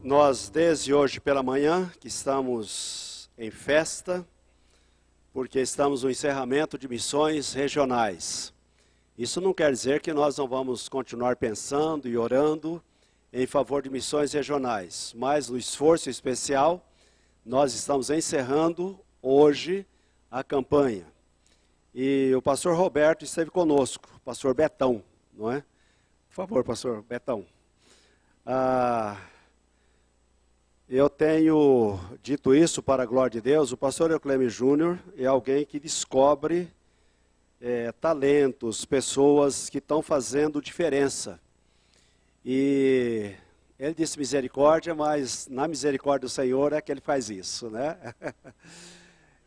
Nós, desde hoje pela manhã, que estamos em festa, porque estamos no encerramento de missões regionais. Isso não quer dizer que nós não vamos continuar pensando e orando em favor de missões regionais, mas no esforço especial, nós estamos encerrando hoje a campanha. E o pastor Roberto esteve conosco, o pastor Betão, não é? Por favor, pastor Betão. Eu tenho dito isso para a glória de Deus. O pastor Eucleme Júnior é alguém que descobre talentos, pessoas que estão fazendo diferença. E ele disse misericórdia, mas na misericórdia do Senhor é que ele faz isso, né?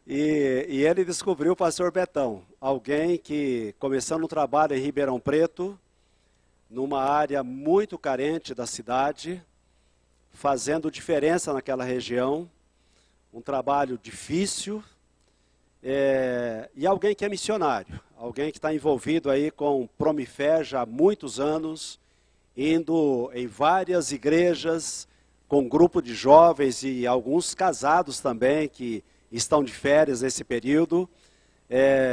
E ele descobriu o pastor Betão, alguém que, começando um trabalho em Ribeirão Preto, numa área muito carente da cidade, fazendo diferença naquela região, um trabalho difícil, e alguém que é missionário, alguém que está envolvido aí com Promifé já há muitos anos, indo em várias igrejas, com um grupo de jovens e alguns casados também, que estão de férias nesse período,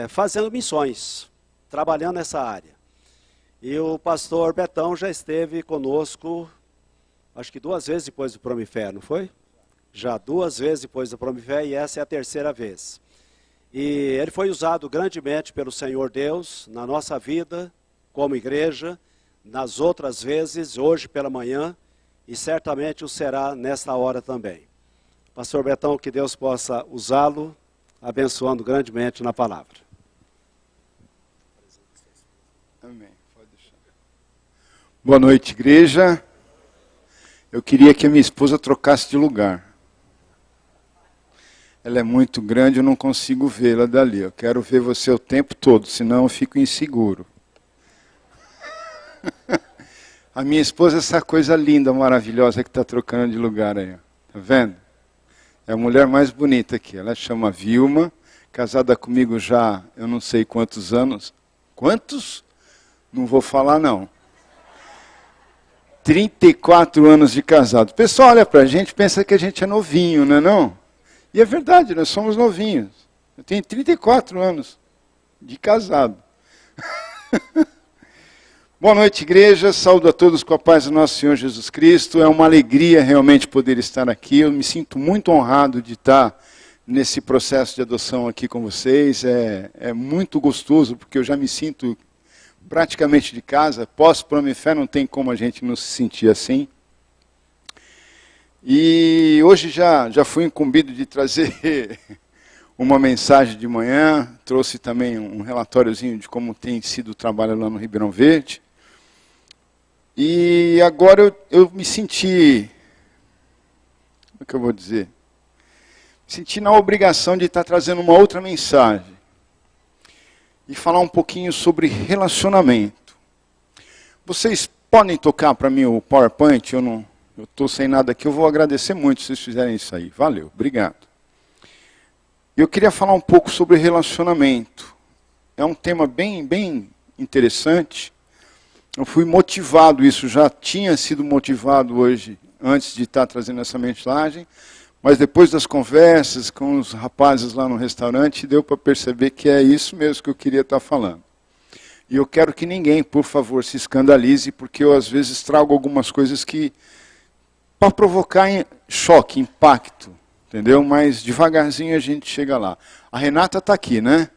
fazendo missões, trabalhando nessa área. E o pastor Betão já esteve conosco, acho que 2 vezes depois do Promifé, não foi? Já 2 vezes depois do Promifé, e essa é a 3ª vez. E ele foi usado grandemente pelo Senhor Deus, na nossa vida, como igreja, nas outras vezes, hoje pela manhã, e certamente o será nesta hora também. Pastor Betão, que Deus possa usá-lo, abençoando grandemente na palavra. Amém. Pode deixar. Boa noite, igreja. Eu queria que a minha esposa trocasse de lugar. Ela é muito grande, eu não consigo vê-la dali. Eu quero ver você o tempo todo, senão eu fico inseguro. A minha esposa é essa coisa linda, maravilhosa que está trocando de lugar aí. Tá vendo? É a mulher mais bonita aqui. Ela chama Vilma, casada comigo já, eu não sei quantos anos. Quantos? Não vou falar não. 34 anos de casado. O pessoal olha pra gente e pensa que a gente é novinho, não é não? E é verdade, nós somos novinhos. Eu tenho 34 anos de casado. Boa noite, igreja. Saúdo a todos com a paz do nosso Senhor Jesus Cristo. É uma alegria realmente poder estar aqui. Eu me sinto muito honrado de estar nesse processo de adoção aqui com vocês. É muito gostoso, porque eu já me sinto praticamente de casa. Pós-Promifé não tem como a gente não se sentir assim. E hoje já fui incumbido de trazer uma mensagem de manhã. Trouxe também um relatóriozinho de como tem sido o trabalho lá no Ribeirão Verde. E agora eu me senti, como é que eu vou dizer? Me senti na obrigação de estar trazendo uma outra mensagem. E falar um pouquinho sobre relacionamento. Vocês podem tocar para mim o PowerPoint? Eu estou sem nada aqui, eu vou agradecer muito se vocês fizerem isso aí. Valeu, obrigado. Eu queria falar um pouco sobre relacionamento. É um tema bem interessante. Eu fui motivado, isso já tinha sido motivado hoje, antes de estar trazendo essa mensagem, mas depois das conversas com os rapazes lá no restaurante, deu para perceber que é isso mesmo que eu queria estar falando. E eu quero que ninguém, por favor, se escandalize, porque eu às vezes trago algumas coisas que, para provocar choque, impacto, entendeu? Mas devagarzinho a gente chega lá. A Renata está aqui, né?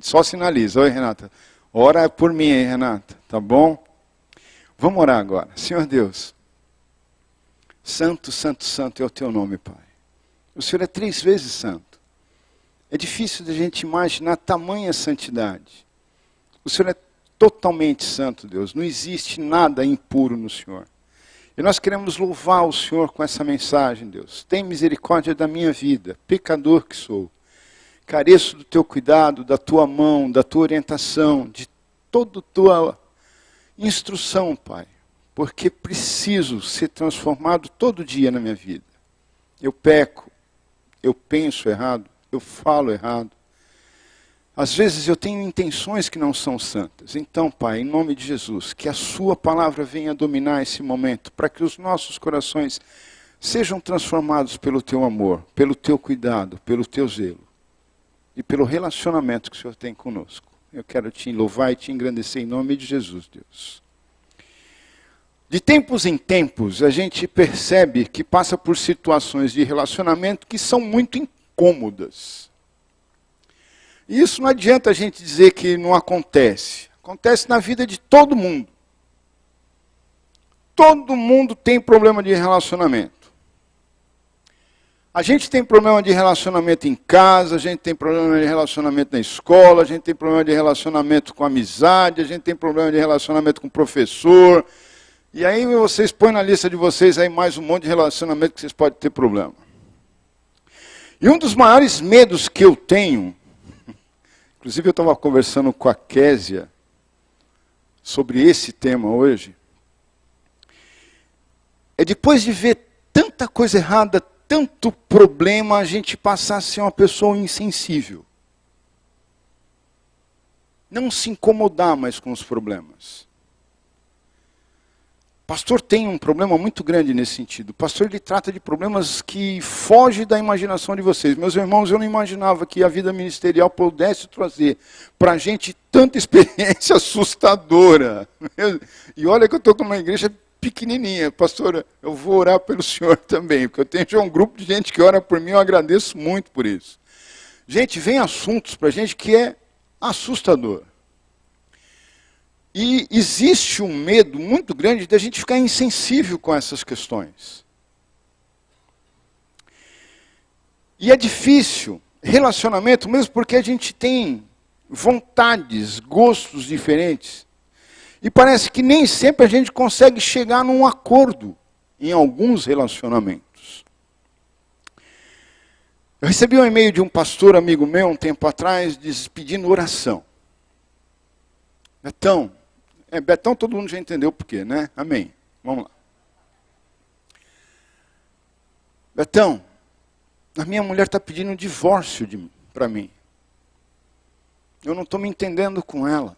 Só sinaliza. Oi, Renata. Ora por mim, hein, Renata, tá bom? Vamos orar agora. Senhor Deus, santo, santo, santo é o teu nome, Pai. O Senhor é 3 vezes santo. É difícil de a gente imaginar tamanha santidade. O Senhor é totalmente santo, Deus. Não existe nada impuro no Senhor. E nós queremos louvar o Senhor com essa mensagem, Deus. Tem misericórdia da minha vida, pecador que sou. Careço do teu cuidado, da tua mão, da tua orientação, de toda a tua instrução, Pai. Porque preciso ser transformado todo dia na minha vida. Eu peco, eu penso errado, eu falo errado. Às vezes eu tenho intenções que não são santas. Então, Pai, em nome de Jesus, que a sua palavra venha dominar esse momento, para que os nossos corações sejam transformados pelo teu amor, pelo teu cuidado, pelo teu zelo e pelo relacionamento que o Senhor tem conosco. Eu quero te louvar e te engrandecer em nome de Jesus, Deus. De tempos em tempos, a gente percebe que passa por situações de relacionamento que são muito incômodas. E isso não adianta a gente dizer que não acontece. Acontece na vida de todo mundo. Todo mundo tem problema de relacionamento. A gente tem problema de relacionamento em casa, a gente tem problema de relacionamento na escola, a gente tem problema de relacionamento com amizade, a gente tem problema de relacionamento com professor. E aí vocês põem na lista de vocês aí mais um monte de relacionamento que vocês podem ter problema. E um dos maiores medos que eu tenho, inclusive eu estava conversando com a Késia sobre esse tema hoje, é depois de ver tanta coisa errada, tanto problema, a gente passar a ser uma pessoa insensível. Não se incomodar mais com os problemas. O pastor tem um problema muito grande nesse sentido. O pastor ele trata de problemas que fogem da imaginação de vocês. Meus irmãos, eu não imaginava que a vida ministerial pudesse trazer para a gente tanta experiência assustadora. E olha que eu estou com uma igreja pequenininha. Pastora, eu vou orar pelo senhor também, porque eu tenho já um grupo de gente que ora por mim, eu agradeço muito por isso. Gente, vem assuntos para a gente que é assustador. E existe um medo muito grande de a gente ficar insensível com essas questões. E é difícil, relacionamento, mesmo porque a gente tem vontades, gostos diferentes. E parece que nem sempre a gente consegue chegar num acordo em alguns relacionamentos. Eu recebi um e-mail de um pastor amigo meu um tempo atrás, pedindo oração. Betão todo mundo já entendeu por quê, né? Amém. Vamos lá. Betão, a minha mulher está pedindo um divórcio para mim. Eu não estou me entendendo com ela.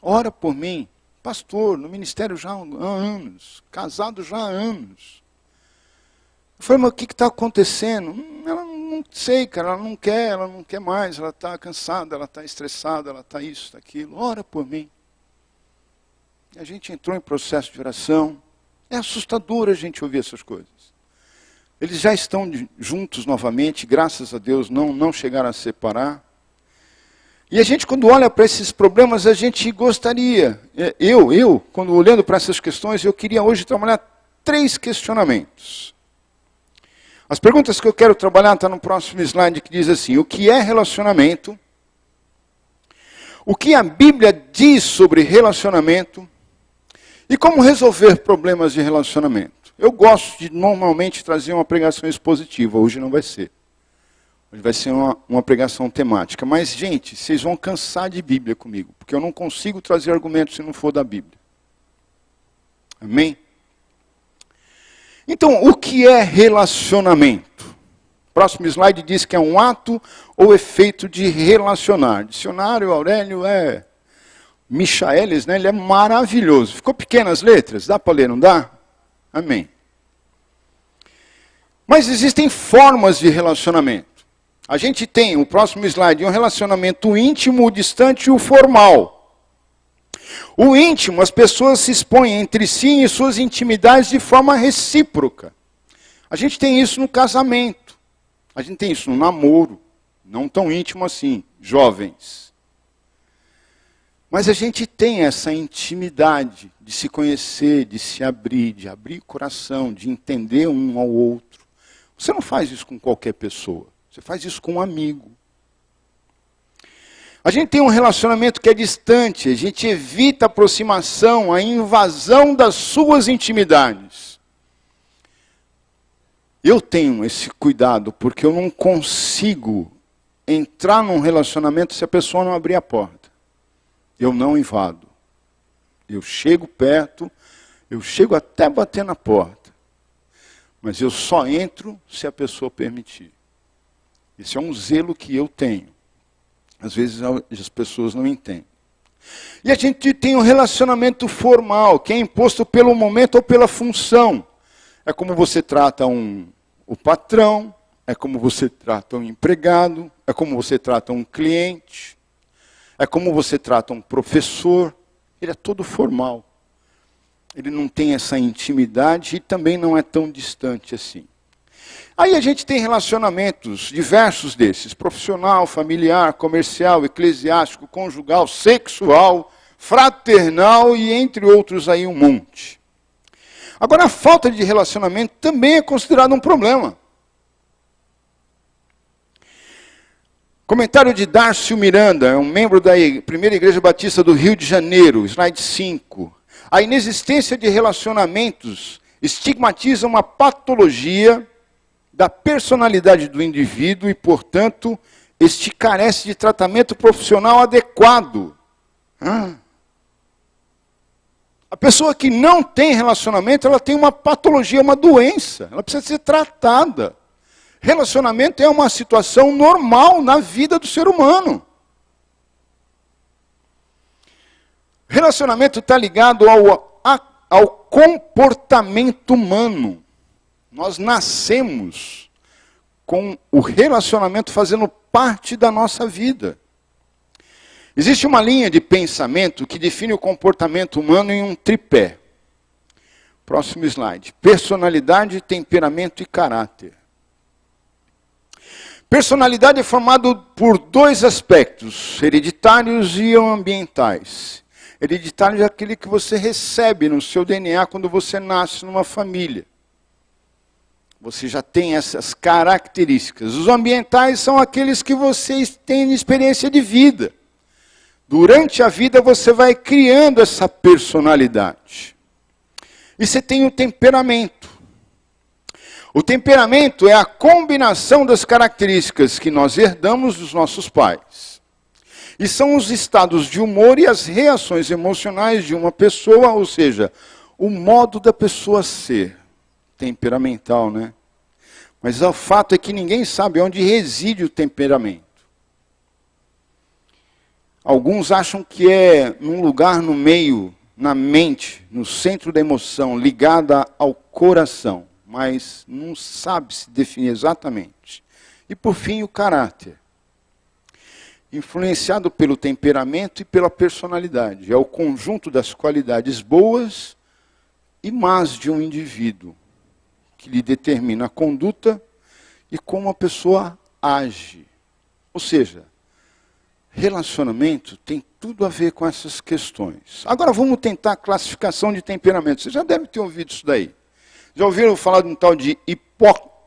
Ora por mim. Pastor, no ministério já há anos. Casado já há anos. Eu falei, mas o que está acontecendo? Ela não sei, cara, ela não quer mais, ela está cansada, ela está estressada, ela está isso, está aquilo. Ora por mim. E a gente entrou em processo de oração. É assustador a gente ouvir essas coisas. Eles já estão juntos novamente, graças a Deus não chegaram a separar. E a gente, quando olha para esses problemas, a gente gostaria, quando olhando para essas questões, eu queria hoje trabalhar 3 questionamentos. As perguntas que eu quero trabalhar estão no próximo slide, que diz assim, o que é relacionamento? O que a Bíblia diz sobre relacionamento? E como resolver problemas de relacionamento? Eu gosto de, normalmente, trazer uma pregação expositiva, hoje não vai ser. Hoje vai ser uma pregação temática. Mas, gente, vocês vão cansar de Bíblia comigo, porque eu não consigo trazer argumentos se não for da Bíblia. Amém? Então, o que é relacionamento? Próximo slide diz que é um ato ou efeito de relacionar. Dicionário Aurélio Michaelis, né? Ele é maravilhoso. Ficou pequenas letras? Dá para ler, não dá? Amém. Mas existem formas de relacionamento. A gente tem, o próximo slide, um relacionamento íntimo, o distante e o formal. O íntimo, as pessoas se expõem entre si em suas intimidades de forma recíproca. A gente tem isso no casamento. A gente tem isso no namoro. Não tão íntimo assim, jovens. Mas a gente tem essa intimidade de se conhecer, de se abrir, de abrir o coração, de entender um ao outro. Você não faz isso com qualquer pessoa. Você faz isso com um amigo. A gente tem um relacionamento que é distante. A gente evita a aproximação, a invasão das suas intimidades. Eu tenho esse cuidado porque eu não consigo entrar num relacionamento se a pessoa não abrir a porta. Eu não invado. Eu chego perto, eu chego até bater na porta. Mas eu só entro se a pessoa permitir. Esse é um zelo que eu tenho. Às vezes as pessoas não entendem. E a gente tem um relacionamento formal, que é imposto pelo momento ou pela função. É como você trata o patrão, é como você trata um empregado, é como você trata um cliente, é como você trata um professor. Ele é todo formal. Ele não tem essa intimidade e também não é tão distante assim. Aí a gente tem relacionamentos diversos desses: profissional, familiar, comercial, eclesiástico, conjugal, sexual, fraternal e entre outros aí um monte. Agora, a falta de relacionamento também é considerada um problema. Comentário de Dárcio Miranda, é um membro da Primeira Igreja Batista do Rio de Janeiro, slide 5. A inexistência de relacionamentos estigmatiza uma patologia da personalidade do indivíduo e, portanto, este carece de tratamento profissional adequado. A pessoa que não tem relacionamento, ela tem uma patologia, uma doença. Ela precisa ser tratada. Relacionamento é uma situação normal na vida do ser humano. Relacionamento está ligado ao comportamento humano. Nós nascemos com o relacionamento fazendo parte da nossa vida. Existe uma linha de pensamento que define o comportamento humano em um tripé. Próximo slide. Personalidade, temperamento e caráter. Personalidade é formado por dois aspectos, hereditários e ambientais. Hereditário é aquele que você recebe no seu DNA quando você nasce numa família. Você já tem essas características. Os ambientais são aqueles que vocês têm experiência de vida. Durante a vida você vai criando essa personalidade. E você tem o temperamento. O temperamento é a combinação das características que nós herdamos dos nossos pais. E são os estados de humor e as reações emocionais de uma pessoa, ou seja, o modo da pessoa ser. Temperamental, né? Mas o fato é que ninguém sabe onde reside o temperamento. Alguns acham que é num lugar no meio, na mente, no centro da emoção, ligada ao coração. Mas não sabe se definir exatamente. E por fim, o caráter. Influenciado pelo temperamento e pela personalidade. É o conjunto das qualidades boas e más de um indivíduo, que lhe determina a conduta e como a pessoa age. Ou seja, relacionamento tem tudo a ver com essas questões. Agora vamos tentar a classificação de temperamento. Você já deve ter ouvido isso daí. Já ouviram falar de um tal de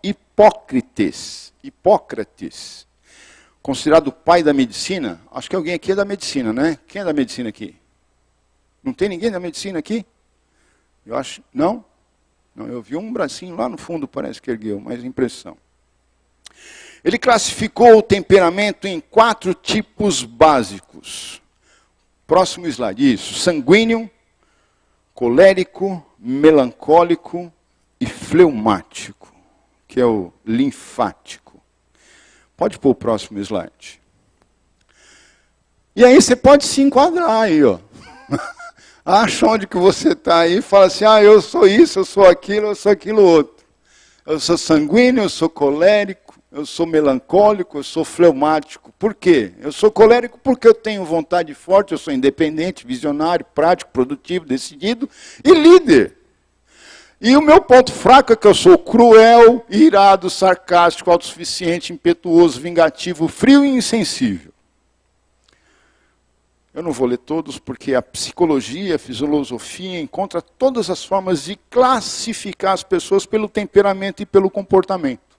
Hipócrates? Hipócrates, considerado o pai da medicina. Acho que alguém aqui é da medicina, né? Quem é da medicina aqui? Não tem ninguém da medicina aqui? Eu acho, não? Não, eu vi um bracinho lá no fundo, parece que ergueu, mas impressão. Ele classificou o temperamento em 4 tipos básicos. Próximo slide, isso. Sanguíneo, colérico, melancólico e fleumático, que é o linfático. Pode pôr o próximo slide. E aí você pode se enquadrar aí, ó. Acha onde que você está aí e fala assim, eu sou isso, eu sou aquilo outro. Eu sou sanguíneo, eu sou colérico, eu sou melancólico, eu sou fleumático. Por quê? Eu sou colérico porque eu tenho vontade forte, eu sou independente, visionário, prático, produtivo, decidido e líder. E o meu ponto fraco é que eu sou cruel, irado, sarcástico, autossuficiente, impetuoso, vingativo, frio e insensível. Eu não vou ler todos porque a psicologia, a filosofia encontra todas as formas de classificar as pessoas pelo temperamento e pelo comportamento.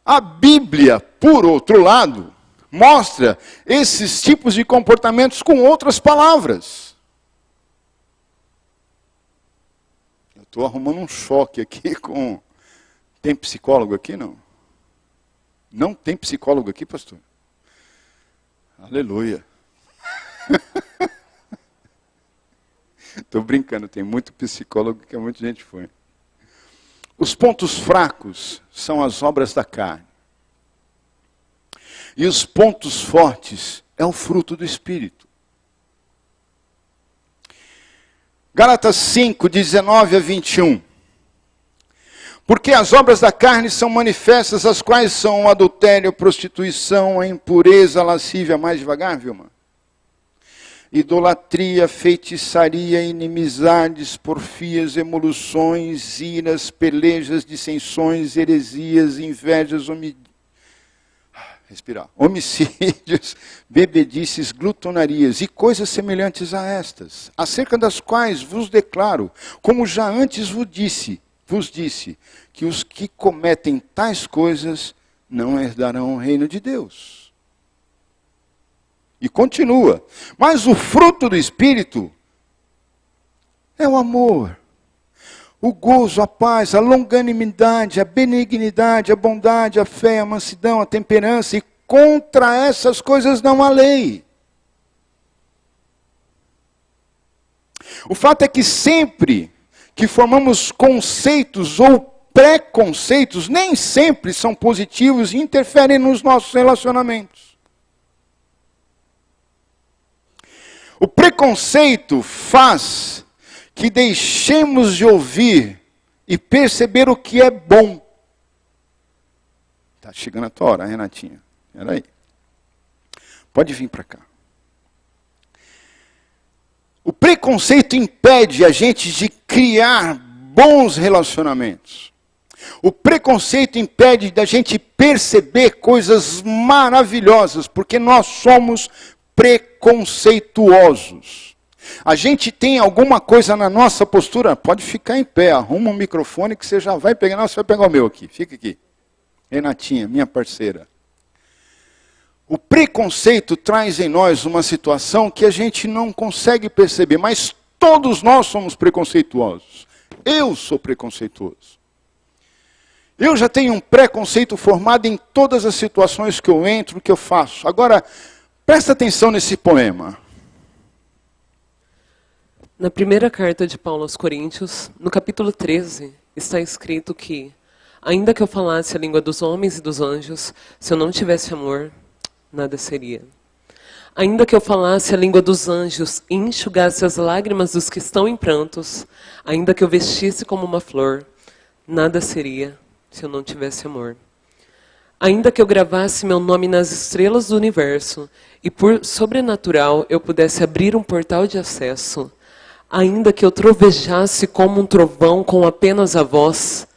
A Bíblia, por outro lado, mostra esses tipos de comportamentos com outras palavras. Eu estou arrumando um choque aqui com... Tem psicólogo aqui, não? Não tem psicólogo aqui, pastor? Aleluia. Estou brincando, tem muito psicólogo que muita gente foi. Os pontos fracos são as obras da carne. E os pontos fortes é o fruto do Espírito. Gálatas 5, 19 a 21. Porque as obras da carne são manifestas, as quais são o adultério, a prostituição, a impureza, a lascívia, mais devagar, Vilma? Idolatria, feitiçaria, inimizades, porfias, emoluções, iras, pelejas, dissensões, heresias, invejas, homicídios, bebedices, glutonarias e coisas semelhantes a estas, acerca das quais vos declaro, como já antes vos disse, que os que cometem tais coisas não herdarão o reino de Deus. E continua, mas o fruto do Espírito é o amor, o gozo, a paz, a longanimidade, a benignidade, a bondade, a fé, a mansidão, a temperança, e contra essas coisas não há lei. O fato é que sempre que formamos conceitos ou preconceitos, nem sempre são positivos e interferem nos nossos relacionamentos. O preconceito faz que deixemos de ouvir e perceber o que é bom. Está chegando a tua hora, Renatinha. Espera aí. Pode vir para cá. O preconceito impede a gente de criar bons relacionamentos. O preconceito impede da gente perceber coisas maravilhosas, porque nós somos preconceituosos. A gente tem alguma coisa na nossa postura, pode ficar em pé, arruma um microfone que você já vai pegar. Não, você vai pegar o meu aqui, fica aqui. Renatinha, minha parceira. O preconceito traz em nós uma situação que a gente não consegue perceber, mas todos nós somos preconceituosos. Eu sou preconceituoso. Eu já tenho um preconceito formado em todas as situações que eu entro, que eu faço. Agora, presta atenção nesse poema. Na primeira carta de Paulo aos Coríntios, no capítulo 13, está escrito que, ainda que eu falasse a língua dos homens e dos anjos, se eu não tivesse amor, nada seria. Ainda que eu falasse a língua dos anjos e enxugasse as lágrimas dos que estão em prantos, ainda que eu vestisse como uma flor, nada seria se eu não tivesse amor. Ainda que eu gravasse meu nome nas estrelas do universo e por sobrenatural eu pudesse abrir um portal de acesso, ainda que eu trovejasse como um trovão com apenas a voz,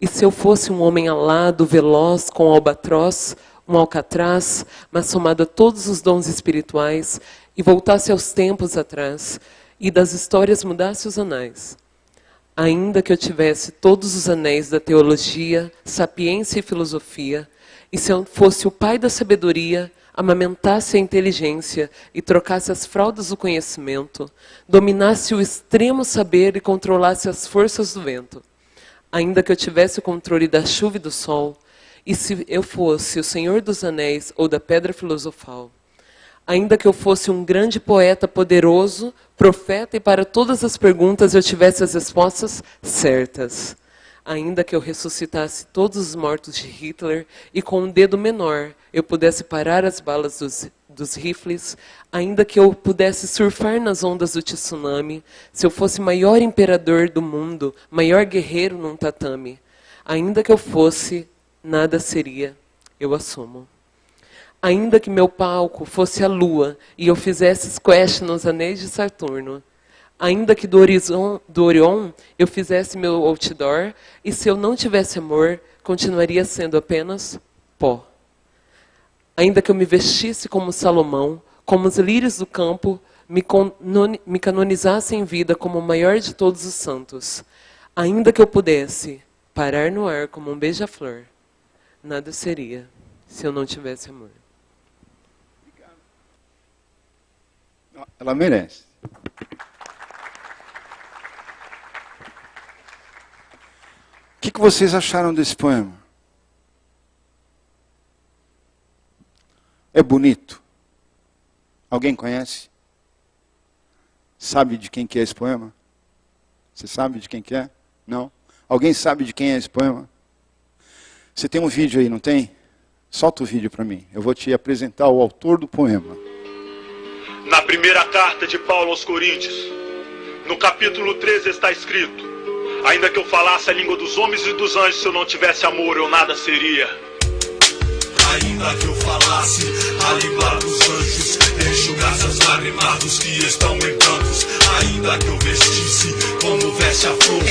e se eu fosse um homem alado, veloz, com albatroz, um alcatraz, mas somado a todos os dons espirituais, e voltasse aos tempos atrás, e das histórias mudasse os anais, ainda que eu tivesse todos os anéis da teologia, sapiência e filosofia, e se eu fosse o pai da sabedoria, amamentasse a inteligência e trocasse as fraldas do conhecimento, dominasse o extremo saber e controlasse as forças do vento, ainda que eu tivesse o controle da chuva e do sol, e se eu fosse o Senhor dos Anéis ou da pedra filosofal, ainda que eu fosse um grande poeta poderoso, profeta, e para todas as perguntas eu tivesse as respostas certas, ainda que eu ressuscitasse todos os mortos de Hitler e com um dedo menor eu pudesse parar as balas dos rifles, ainda que eu pudesse surfar nas ondas do tsunami, se eu fosse maior imperador do mundo, maior guerreiro num tatame, ainda que eu fosse, nada seria, eu assumo. Ainda que meu palco fosse a lua e eu fizesse squash nos anéis de Saturno, ainda que do Orion eu fizesse meu outdoor, e se eu não tivesse amor, continuaria sendo apenas pó. Ainda que eu me vestisse como Salomão, como os lírios do campo, me canonizassem em vida como o maior de todos os santos, ainda que eu pudesse parar no ar como um beija-flor, nada seria se eu não tivesse amor. Ela merece. O que vocês acharam desse poema? É bonito? Alguém conhece? Sabe de quem que é esse poema? Você sabe de quem que é? Não? Alguém sabe de quem é esse poema? Você tem um vídeo aí, não tem? Solta o vídeo para mim. Eu vou te apresentar o autor do poema. Na primeira carta de Paulo aos Coríntios, No capítulo 13 está escrito: ainda que eu falasse a língua dos homens e dos anjos, se eu não tivesse amor, eu nada seria. Ainda que eu falasse a língua dos anjos, enxugasse as lágrimas dos que estão em prantos, ainda que eu vestisse como veste a flor,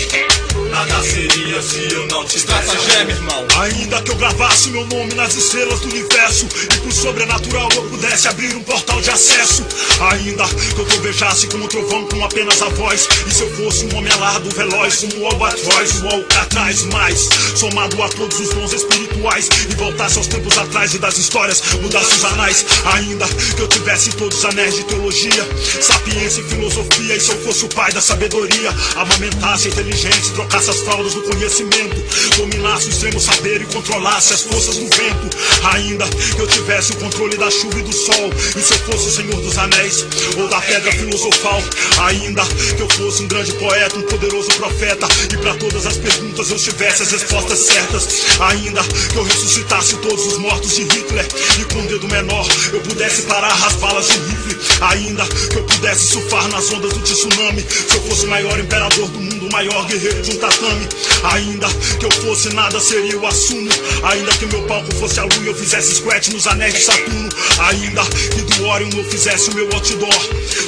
nada seria se eu não tivesse amor. Irmão. Ainda que eu gravasse meu nome nas estrelas do universo e pro sobrenatural eu pudesse abrir um portal de acesso, ainda que eu trovejasse como um trovão com apenas a voz, e se eu fosse um homem alado, veloz como o albatroz, o alcatraz, mais somado a todos os dons espirituais, e voltasse aos tempos atrás e das histórias mudasse os anais, ainda que eu tivesse todos os anéis de teologia, sapiência e filosofia, e se eu fosse o pai da sabedoria, amamentasse a inteligência, trocasse as fraldas do conhecimento, dominasse o extremo saber e controlasse as forças do vento, ainda que eu tivesse o controle da chuva e do sol, e se eu fosse o Senhor dos Anéis ou da pedra filosofal, ainda que eu fosse um grande poeta, um poderoso profeta, e para todas as perguntas eu tivesse as respostas certas, ainda que eu ressuscitasse todos os mortos de Hitler, e com o dedo menor eu pudesse parar as balas de rifle, ainda que eu pudesse surfar nas ondas do tsunami, se eu fosse o maior imperador do mundo, o maior guerreiro de um tatame, ainda que eu fosse nada seria o assumo, ainda que meu palco fosse a lua e eu fizesse squat nos anéis de Saturno, ainda que do Orion eu fizesse o meu outdoor,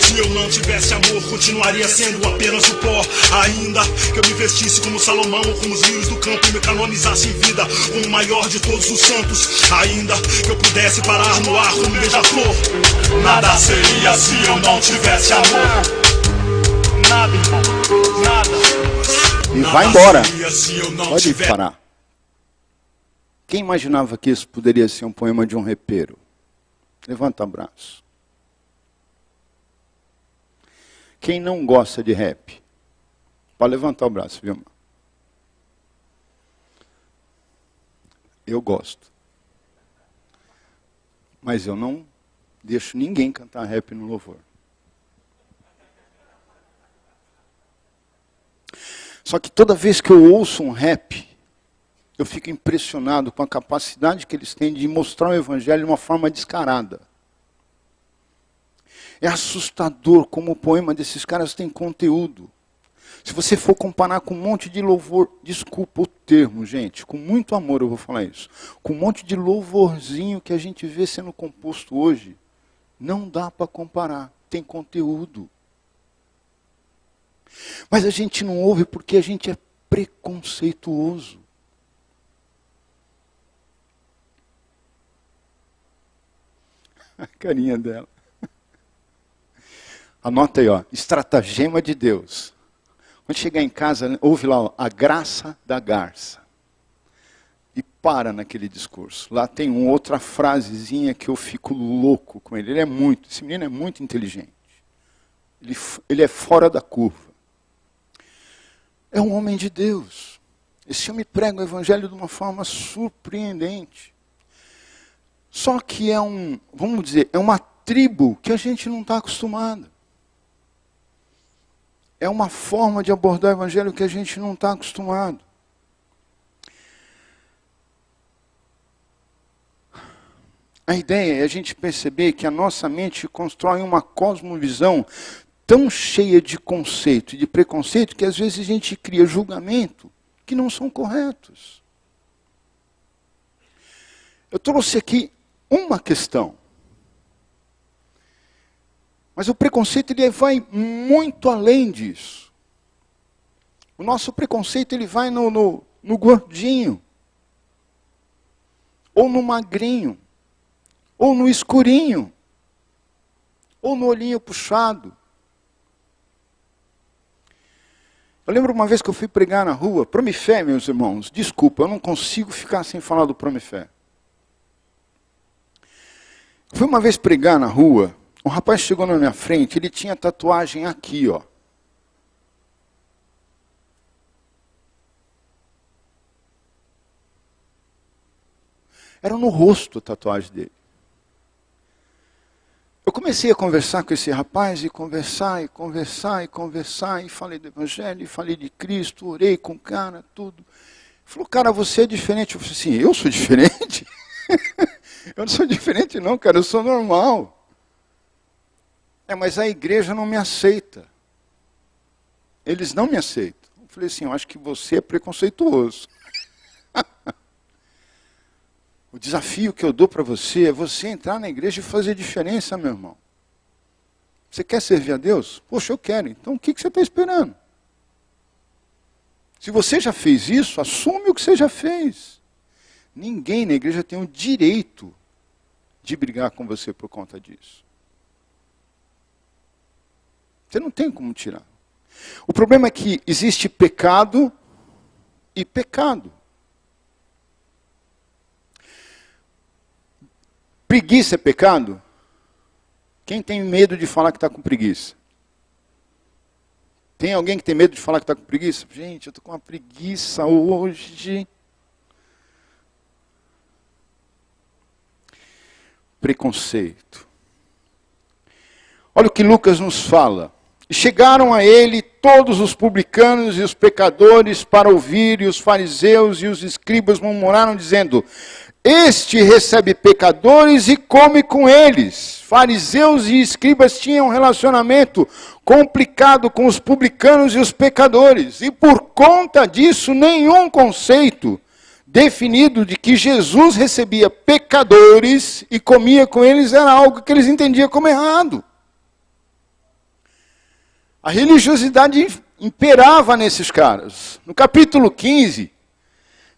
se eu não tivesse amor continuaria sendo apenas o pó, ainda que eu me vestisse como Salomão ou como os lírios do campo e me canonizasse em vida como o maior de todos os santos, ainda que eu pudesse parar no ar como um beija-flor, nada seria se eu não tivesse amor. Nada, irmão, nada. E vai embora. Pode Pode parar. Quem imaginava que isso poderia ser um poema de um repeiro? Levanta o braço. Quem não gosta de rap? Pode levantar o braço, viu, irmão? Eu gosto. Mas eu não deixo ninguém cantar rap no louvor. Só que toda vez que eu ouço um rap, eu fico impressionado com a capacidade que eles têm de mostrar o evangelho de uma forma descarada. É assustador como o poema desses caras tem conteúdo. Se você for comparar com um monte de louvor, desculpa o termo, gente, com muito amor eu vou falar isso, com um monte de louvorzinho que a gente vê sendo composto hoje, não dá para comparar, tem conteúdo. Mas a gente não ouve porque a gente é preconceituoso. A carinha dela. Anota aí, ó, estratagema de Deus. Quando chegar em casa, ouve lá, ó, a graça da garça. E para naquele discurso. Lá tem uma outra frasezinha que eu fico louco com ele. Esse menino é muito inteligente. Ele é fora da curva. É um homem de Deus. Esse homem prega o evangelho de uma forma surpreendente. Só que vamos dizer, é uma tribo que a gente não está acostumado. É uma forma de abordar o evangelho que a gente não está acostumado. A ideia é a gente perceber que a nossa mente constrói uma cosmovisão tão cheia de conceito e de preconceito que às vezes a gente cria julgamento que não são corretos. Eu trouxe aqui uma questão. Mas o preconceito ele vai muito além disso. O nosso preconceito ele vai no gordinho, ou no magrinho, ou no escurinho, ou no olhinho puxado. Eu lembro uma vez que eu fui pregar na rua, Promifé, meus irmãos, desculpa, eu não consigo ficar sem falar do Promifé. Fui uma vez pregar na rua, um rapaz chegou na minha frente, ele tinha tatuagem aqui, ó. Era no rosto a tatuagem dele. Eu comecei a conversar com esse rapaz, e conversar, e falei do Evangelho, e falei de Cristo, orei com o cara, tudo. Ele falou, cara, você é diferente. Eu falei assim, eu sou diferente? Eu não sou diferente não, cara, eu sou normal. Mas a igreja não me aceita. eles não me aceitam. Eu falei assim, eu acho que você é preconceituoso. O desafio que eu dou para você é você entrar na igreja e fazer diferença, meu irmão. Você quer servir a Deus? Poxa, eu quero. Então o que você está esperando? Se você já fez isso, assume o que você já fez. Ninguém na igreja tem o direito de brigar com você por conta disso. Você não tem como tirar. O problema é que existe pecado e pecado. Preguiça é pecado? Quem tem medo de falar que está com preguiça? Tem alguém que tem medo de falar que está com preguiça? Gente, eu estou com uma preguiça hoje. Preconceito. Olha o que Lucas nos fala. E chegaram a ele todos os publicanos e os pecadores para ouvir, e os fariseus e os escribas murmuraram, dizendo: este recebe pecadores e come com eles. Fariseus e escribas tinham um relacionamento complicado com os publicanos e os pecadores. E por conta disso, nenhum conceito definido de que Jesus recebia pecadores e comia com eles era algo que eles entendiam como errado. A religiosidade imperava nesses caras. No capítulo 15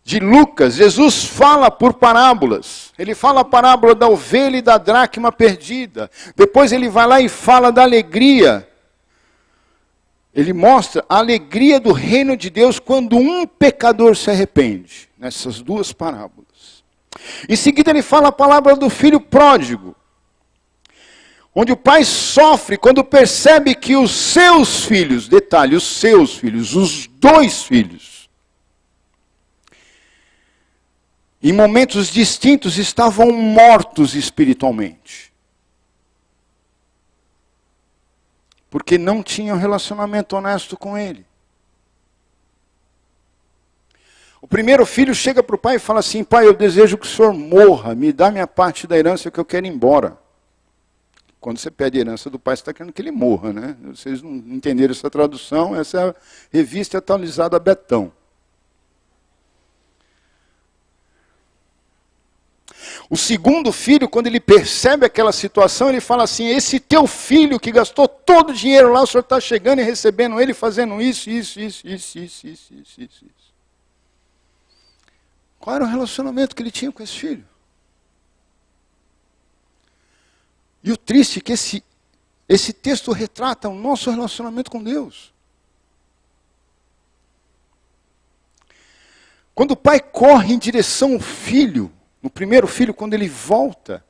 de Lucas, Jesus fala por parábolas. Ele fala a parábola da ovelha e da dracma perdida. Depois ele vai lá e fala da alegria. Ele mostra a alegria do reino de Deus quando um pecador se arrepende. Nessas duas parábolas. Em seguida ele fala a palavra do filho pródigo. Onde o pai sofre quando percebe que os seus filhos, detalhe, os seus filhos, os dois filhos, em momentos distintos estavam mortos espiritualmente. Porque não tinham relacionamento honesto com ele. O primeiro filho chega para o pai e fala assim: pai, eu desejo que o senhor morra, me dá minha parte da herança que eu quero ir embora. Quando você pede a herança do pai, você está querendo que ele morra, né? Vocês não entenderam essa tradução, essa é a revista atualizada Betão. O segundo filho, quando ele percebe aquela situação, ele fala assim: esse teu filho que gastou todo o dinheiro lá, o senhor está chegando e recebendo ele, fazendo isso. Qual era o relacionamento que ele tinha com esse filho? E o triste é que esse texto retrata o nosso relacionamento com Deus. Quando o pai corre em direção ao filho, no primeiro filho, quando ele volta,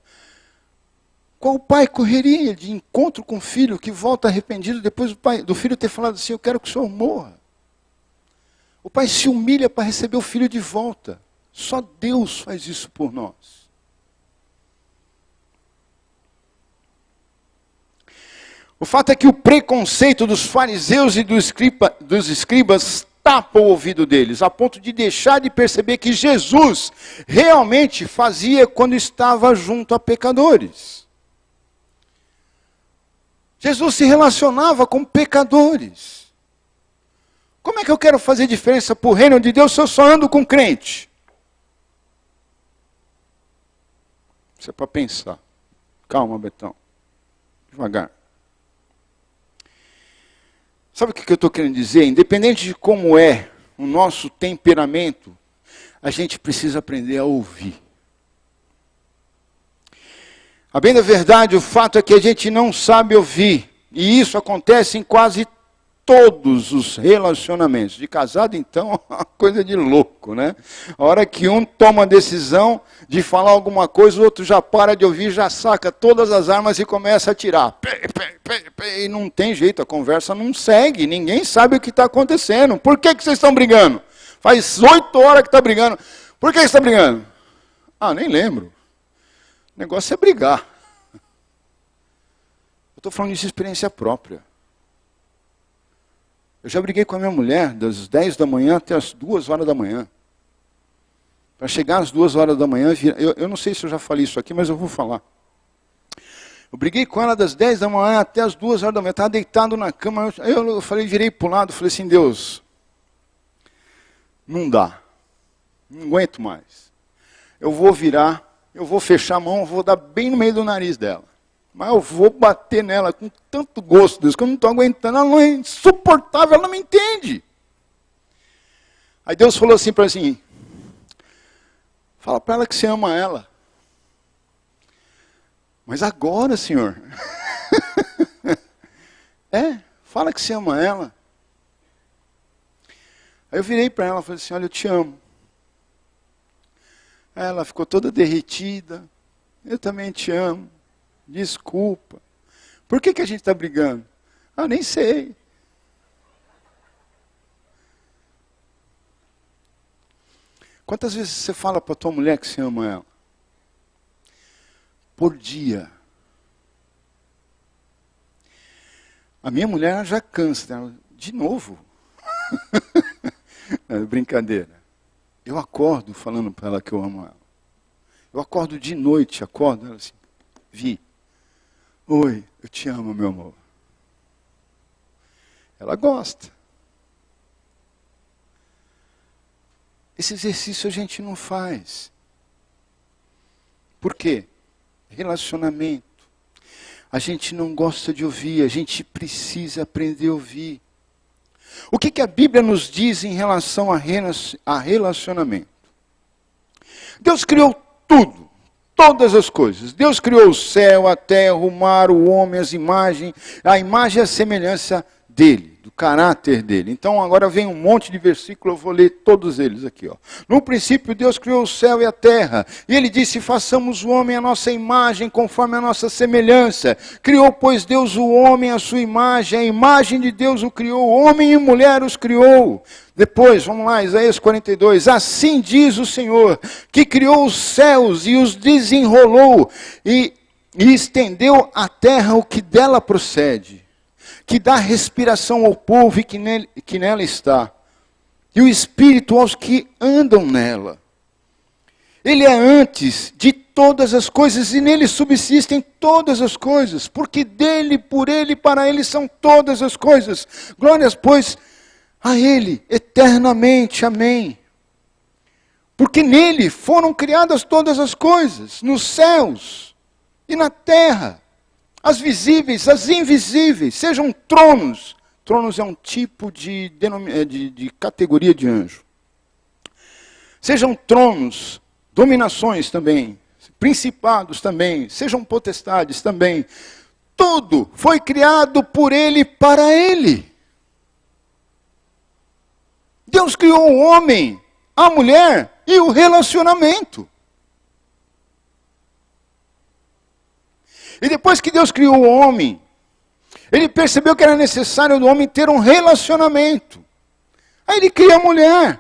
qual pai correria de encontro com o filho que volta arrependido depois do filho ter falado assim: eu quero que o senhor morra? O pai se humilha para receber o filho de volta. Só Deus faz isso por nós. O fato é que o preconceito dos fariseus e dos escribas tapa o ouvido deles, a ponto de deixar de perceber que Jesus realmente fazia quando estava junto a pecadores. Jesus se relacionava com pecadores. Como é que eu quero fazer diferença para o reino de Deus se eu só ando com crente? Isso é para pensar. Calma, Betão. Devagar. Sabe o que eu estou querendo dizer? Independente de como é o nosso temperamento, a gente precisa aprender a ouvir. A bem da verdade, o fato é que a gente não sabe ouvir. E isso acontece em quase todos os relacionamentos. De casado, então, é uma coisa de louco, né? A hora que um toma a decisão de falar alguma coisa, o outro já para de ouvir, já saca todas as armas e começa a atirar. E não tem jeito, a conversa não segue, ninguém sabe o que está acontecendo. Por que vocês estão brigando? Faz 8 horas que está brigando. Por que você está brigando? Ah, nem lembro. O negócio é brigar. Eu estou falando de experiência própria. Eu já briguei com a minha mulher das 10 da manhã até as 2 horas da manhã. Para chegar às 2 horas da manhã, eu não sei se eu já falei isso aqui, mas eu vou falar. Eu briguei com ela das 10 da manhã até as 2 horas da manhã. Eu estava deitado na cama. Eu falei, virei para o lado, falei assim, Deus, não dá. Não aguento mais. Eu vou virar, eu vou fechar a mão, eu vou dar bem no meio do nariz dela. Mas eu vou bater nela com tanto gosto, Deus, que eu não estou aguentando. Ela não é insuportável, ela não me entende. Aí Deus falou assim para mim, fala para ela que você ama ela. Mas agora, Senhor. Fala que você ama ela. Aí eu virei para ela e falei assim, olha, eu te amo. Ela ficou toda derretida. Eu também te amo. Desculpa. Por que a gente está brigando? Ah, nem sei. Quantas vezes você fala para a tua mulher que você ama ela? Por dia. A minha mulher ela já cansa. Ela, de novo? É brincadeira. Eu acordo falando para ela que eu amo ela. Eu acordo de noite, acordo ela assim, Vi, oi, eu te amo, meu amor. Ela gosta. Esse exercício a gente não faz. Por quê? Relacionamento. A gente não gosta de ouvir, a gente precisa aprender a ouvir. O que a Bíblia nos diz em relação a relacionamento? Deus criou tudo, todas as coisas. Deus criou o céu, a terra, o mar, o homem, a imagem e a semelhança dele, do caráter dele. Então agora vem um monte de versículos, eu vou ler todos eles aqui. Ó. No princípio Deus criou o céu e a terra, e ele disse, façamos o homem à nossa imagem, conforme a nossa semelhança. Criou, pois, Deus o homem à sua imagem, a imagem de Deus o criou, homem e mulher os criou. Depois, vamos lá, Isaías 42, assim diz o Senhor, que criou os céus e os desenrolou, e estendeu à terra o que dela procede, que dá respiração ao povo e que nela está, e o espírito aos que andam nela. Ele é antes de todas as coisas, e nele subsistem todas as coisas, porque dele, por ele, para ele são todas as coisas. Glórias, pois, a ele, eternamente, amém. Porque nele foram criadas todas as coisas, nos céus e na terra, as visíveis, as invisíveis, sejam tronos. Tronos é um tipo de categoria de anjo. Sejam tronos, dominações também, principados também, sejam potestades também. Tudo foi criado por ele, para ele. Deus criou o homem, a mulher e o relacionamento. E depois que Deus criou o homem, ele percebeu que era necessário o homem ter um relacionamento. Aí ele cria a mulher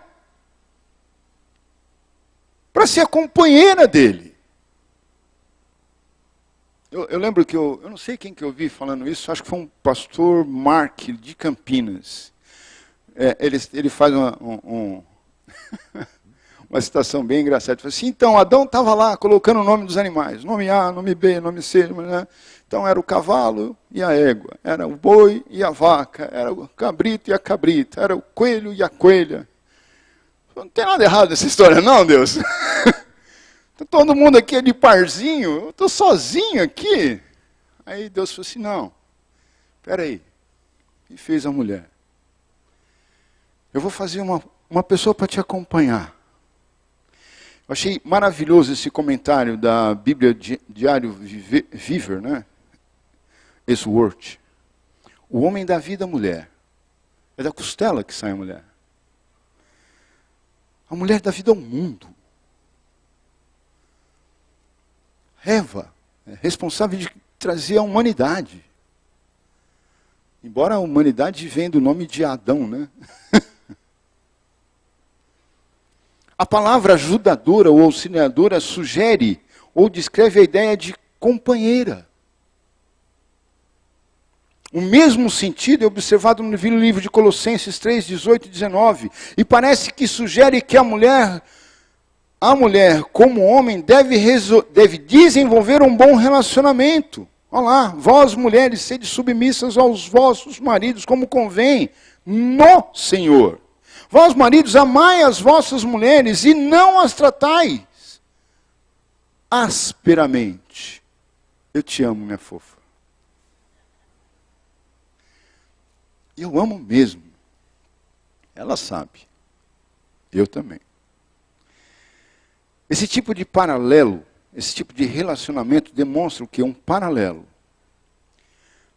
para ser a companheira dele. Eu lembro que eu não sei quem que eu vi falando isso, acho que foi um pastor Mark de Campinas. Ele faz uma citação bem engraçada. Ele fala assim, então, Adão estava lá colocando o nome dos animais. Nome A, nome B, nome C. Né? Então era o cavalo e a égua. Era o boi e a vaca. Era o cabrito e a cabrita. Era o coelho e a coelha. Não tem nada errado nessa história não, Deus. Todo mundo aqui é de parzinho. Eu estou sozinho aqui. Aí Deus falou assim, não. Espera aí. E fez a mulher. Eu vou fazer uma pessoa para te acompanhar. Eu achei maravilhoso esse comentário da Bíblia Diário Viver, né? Esworth. O homem dá vida à mulher. É da costela que sai a mulher. A mulher dá vida ao mundo. Eva é responsável de trazer a humanidade. Embora a humanidade venha do nome de Adão, né? A palavra ajudadora ou auxiliadora sugere ou descreve a ideia de companheira. O mesmo sentido é observado no livro de Colossenses 3, 18 e 19. E parece que sugere que a mulher como homem, deve desenvolver um bom relacionamento. Olha lá, vós mulheres, sede submissas aos vossos maridos, como convém, no Senhor. Vós maridos, amai as vossas mulheres e não as tratais asperamente. Eu te amo, minha fofa. Eu amo mesmo. Ela sabe. Eu também. Esse tipo de paralelo, esse tipo de relacionamento demonstra o que? Um paralelo.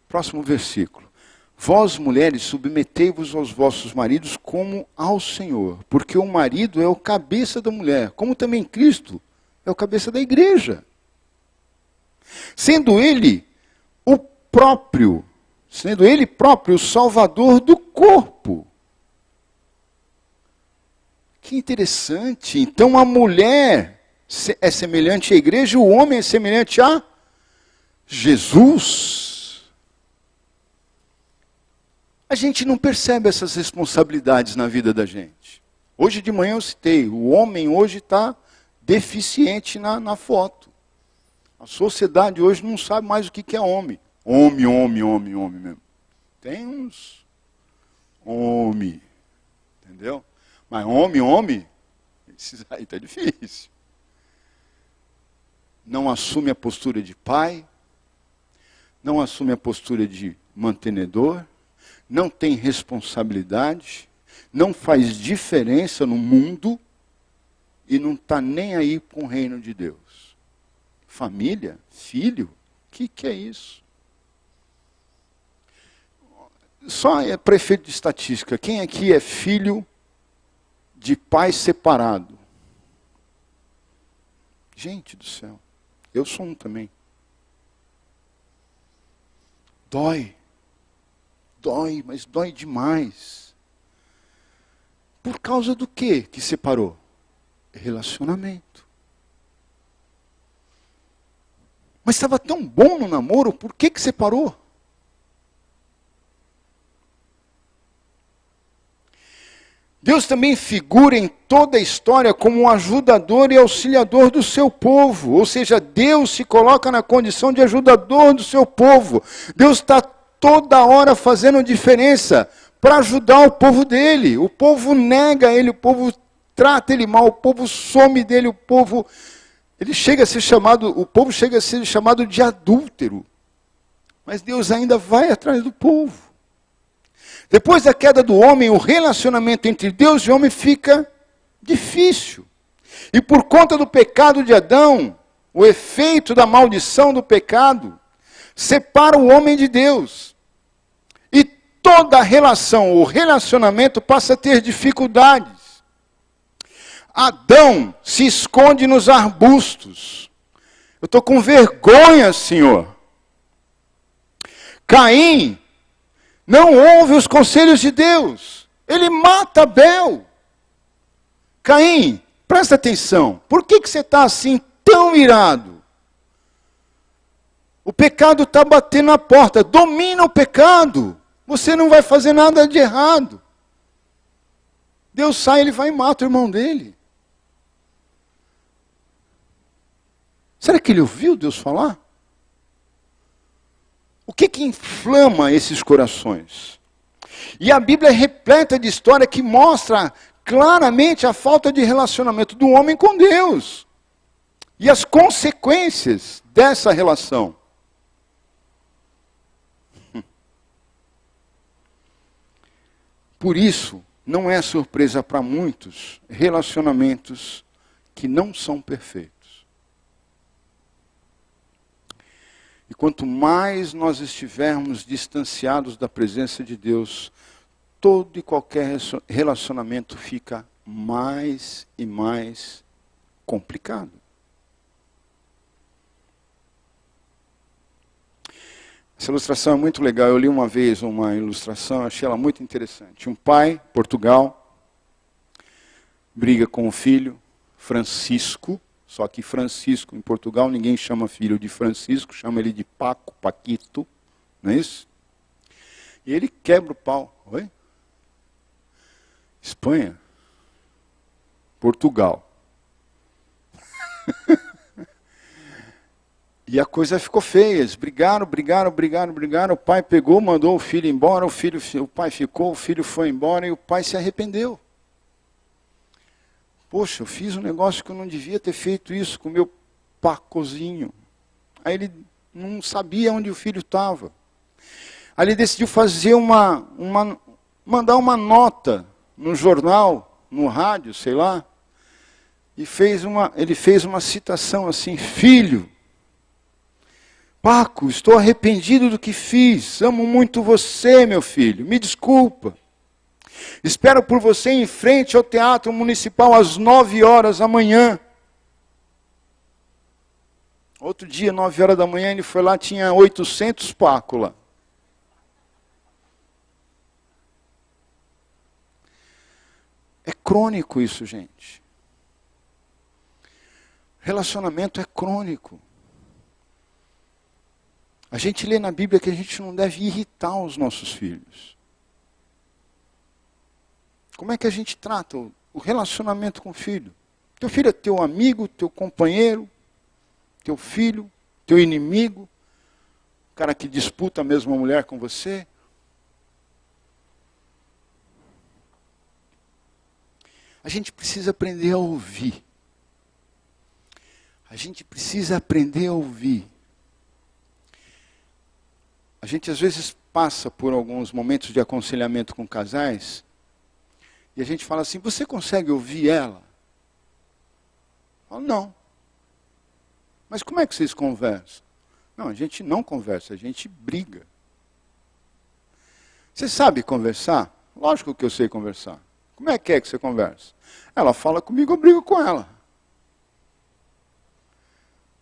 Próximo versículo. Vós, mulheres, submetei-vos aos vossos maridos como ao Senhor, porque o marido é o cabeça da mulher, como também Cristo é o cabeça da igreja. Sendo ele próprio o salvador do corpo. Que interessante. Então a mulher é semelhante à igreja, o homem é semelhante a Jesus. A gente não percebe essas responsabilidades na vida da gente. Hoje de manhã eu citei, o homem hoje está deficiente na foto. A sociedade hoje não sabe mais o que é homem. Homem mesmo. Tem uns homem, entendeu? Mas homem, esses aí está difícil. Não assume a postura de pai, não assume a postura de mantenedor, não tem responsabilidade, não faz diferença no mundo e não está nem aí com o reino de Deus. Família, filho, o que é isso? Só é prefeito de estatística. Quem aqui é filho de pai separado? Gente do céu, eu sou um também. Dói, mas dói demais. Por causa do quê que separou? Relacionamento. Mas estava tão bom no namoro, por que separou? Deus também figura em toda a história como um ajudador e auxiliador do seu povo. Ou seja, Deus se coloca na condição de ajudador do seu povo. Deus está toda hora fazendo diferença para ajudar o povo dele. O povo nega ele, o povo trata ele mal, o povo some dele, o povo chega a ser chamado de adúltero. Mas Deus ainda vai atrás do povo. Depois da queda do homem, o relacionamento entre Deus e o homem fica difícil. E por conta do pecado de Adão, o efeito da maldição do pecado, separa o homem de Deus. E toda a relação, o relacionamento passa a ter dificuldades. Adão se esconde nos arbustos. Eu estou com vergonha, Senhor. Caim não ouve os conselhos de Deus. Ele mata Abel. Caim, presta atenção. Por que você está assim tão irado? O pecado está batendo na porta. Domina o pecado. Você não vai fazer nada de errado. Deus sai, ele vai e mata o irmão dele. Será que ele ouviu Deus falar? O que inflama esses corações? E a Bíblia é repleta de história que mostra claramente a falta de relacionamento do homem com Deus. E as consequências dessa relação. Por isso, não é surpresa para muitos relacionamentos que não são perfeitos. E quanto mais nós estivermos distanciados da presença de Deus, todo e qualquer relacionamento fica mais e mais complicado. Essa ilustração é muito legal. Eu li uma vez uma ilustração, achei ela muito interessante. Um pai, Portugal, briga com o filho, Francisco. Só que Francisco, em Portugal, ninguém chama filho de Francisco, chama ele de Paco, Paquito, não é isso? E ele quebra o pau. Oi? Espanha? Portugal. E a coisa ficou feia. Eles brigaram. O pai pegou, mandou o filho embora, o pai ficou, o filho foi embora e o pai se arrependeu. Poxa, eu fiz um negócio que eu não devia ter feito isso com o meu Pacozinho. Aí ele não sabia onde o filho estava. Aí ele decidiu fazer mandar uma nota no jornal, no rádio, sei lá, e ele fez uma citação assim: filho, Paco, estou arrependido do que fiz, amo muito você, meu filho, me desculpa. Espero por você em frente ao Teatro Municipal às 9 horas da manhã. Outro dia, 9 horas da manhã, ele foi lá, tinha 800 Paco lá. É crônico isso, gente. Relacionamento é crônico. A gente lê na Bíblia que a gente não deve irritar os nossos filhos. Como é que a gente trata o relacionamento com o filho? Teu filho é teu amigo, teu companheiro, teu filho, teu inimigo, o cara que disputa a mesma mulher com você. A gente precisa aprender a ouvir. A gente precisa aprender a ouvir. A gente às vezes passa por alguns momentos de aconselhamento com casais e a gente fala assim: você consegue ouvir ela? Eu falo, não. Mas como é que vocês conversam? Não, a gente não conversa, a gente briga. Você sabe conversar? Lógico que eu sei conversar. Como é que você conversa? Ela fala comigo, eu brigo com ela.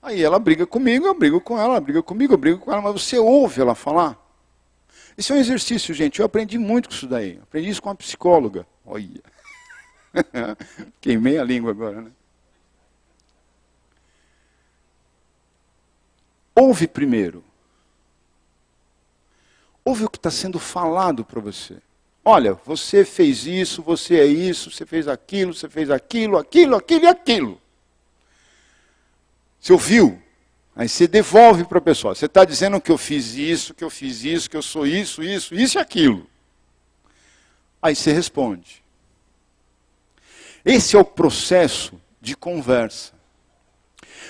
Aí ela briga comigo, eu brigo com ela, ela briga comigo, eu brigo com ela, mas você ouve ela falar? Isso é um exercício, gente. Eu aprendi muito com isso daí. Eu aprendi isso com uma psicóloga. Olha. Queimei a língua agora, né? Ouve primeiro. Ouve o que está sendo falado para você. Olha, você fez isso, você é isso, você fez aquilo, aquilo e aquilo. Você ouviu? Aí você devolve para a pessoa. Você está dizendo que eu fiz isso, que eu sou isso e aquilo. Aí você responde. Esse é o processo de conversa.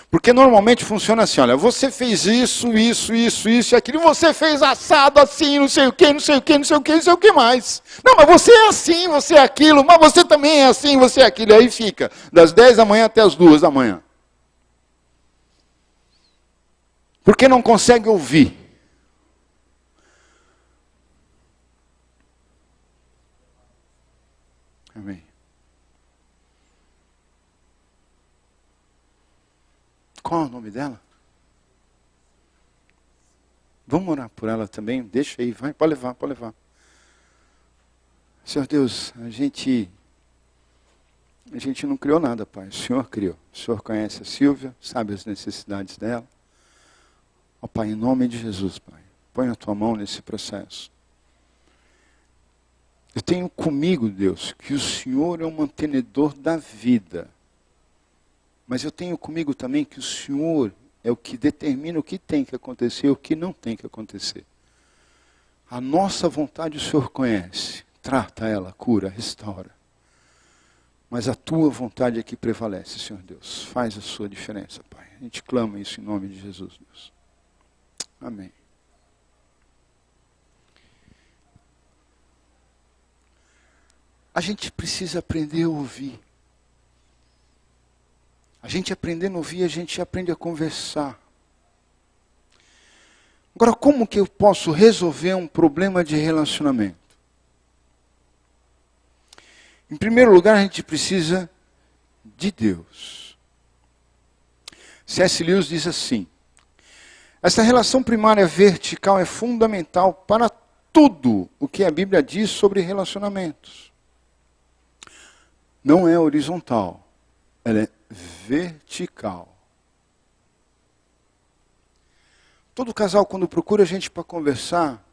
Porque normalmente funciona assim: olha, você fez isso e aquilo, e você fez assado assim, não sei o que mais. Não, mas você é assim, você é aquilo, mas você também é assim, você é aquilo. E aí fica, das 10 da manhã até as 2 da manhã. Porque não consegue ouvir. Amém. Qual é o nome dela? Vamos orar por ela também? Deixa aí, vai, pode levar. Senhor Deus, a gente não criou nada, Pai. O Senhor criou. O Senhor conhece a Silvia, sabe as necessidades dela. Ó Pai, em nome de Jesus, Pai, põe a tua mão nesse processo. Eu tenho comigo, Deus, que o Senhor é o mantenedor da vida. Mas eu tenho comigo também que o Senhor é o que determina o que tem que acontecer e o que não tem que acontecer. A nossa vontade o Senhor conhece. Trata ela, cura, restaura. Mas a tua vontade é que prevalece, Senhor Deus. Faz a sua diferença, Pai. A gente clama isso em nome de Jesus, Deus. Amém. A gente precisa aprender a ouvir. A gente aprendendo a ouvir, a gente aprende a conversar. Agora, como que eu posso resolver um problema de relacionamento? Em primeiro lugar, a gente precisa de Deus. C.S. Lewis diz assim: essa relação primária vertical é fundamental para tudo o que a Bíblia diz sobre relacionamentos. Não é horizontal, ela é vertical. Todo casal, quando procura a gente para conversar,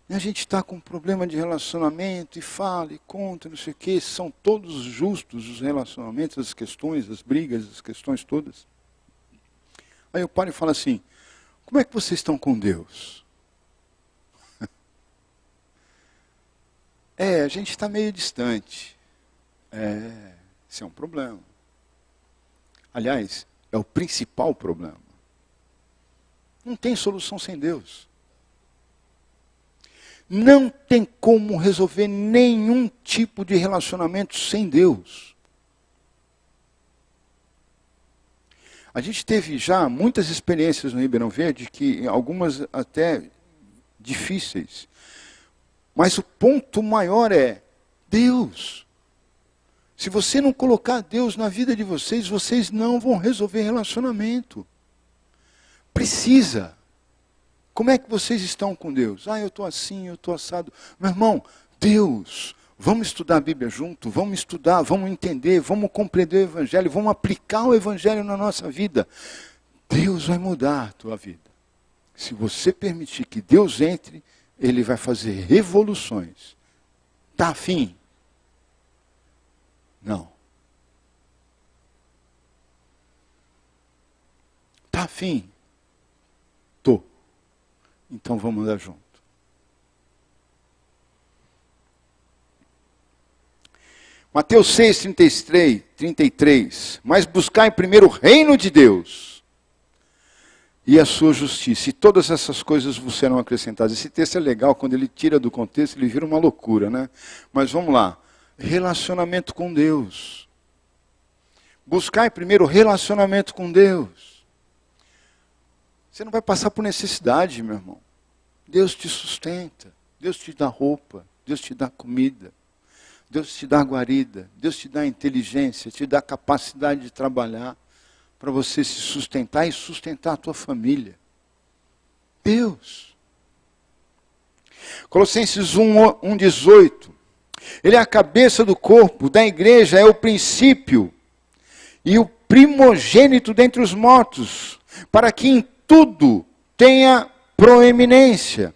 a gente está com um problema de relacionamento e fala e conta, não sei o quê, são todos justos os relacionamentos, as questões, as brigas, as questões todas. Aí eu paro e falo assim, como é que vocês estão com Deus? A gente está meio distante. Isso é um problema. Aliás, é o principal problema. Não tem solução sem Deus. Não tem como resolver nenhum tipo de relacionamento sem Deus. A gente teve já muitas experiências no Ribeirão Verde, que algumas até difíceis. Mas o ponto maior é Deus. Se você não colocar Deus na vida de vocês, vocês não vão resolver relacionamento. Precisa. Como é que vocês estão com Deus? Eu estou assim, eu estou assado. Meu irmão, Deus, vamos estudar a Bíblia junto, vamos estudar, vamos entender, vamos compreender o Evangelho, vamos aplicar o Evangelho na nossa vida. Deus vai mudar a tua vida. Se você permitir que Deus entre, Ele vai fazer revoluções. Está afim? Não. Está afim? Tô. Então vamos andar junto. Mateus 6, 33. Mas buscai primeiro o reino de Deus e a sua justiça, e todas essas coisas vos serão acrescentadas. Esse texto é legal, quando ele tira do contexto, ele vira uma loucura, né? Mas vamos lá. Relacionamento com Deus. Buscai primeiro relacionamento com Deus. Você não vai passar por necessidade, meu irmão. Deus te sustenta. Deus te dá roupa. Deus te dá comida. Deus te dá guarida. Deus te dá inteligência. Te dá capacidade de trabalhar para você se sustentar e sustentar a tua família. Deus. Colossenses 1:18. Ele é a cabeça do corpo, da igreja, é o princípio e o primogênito dentre os mortos, para que em tudo tenha preeminência.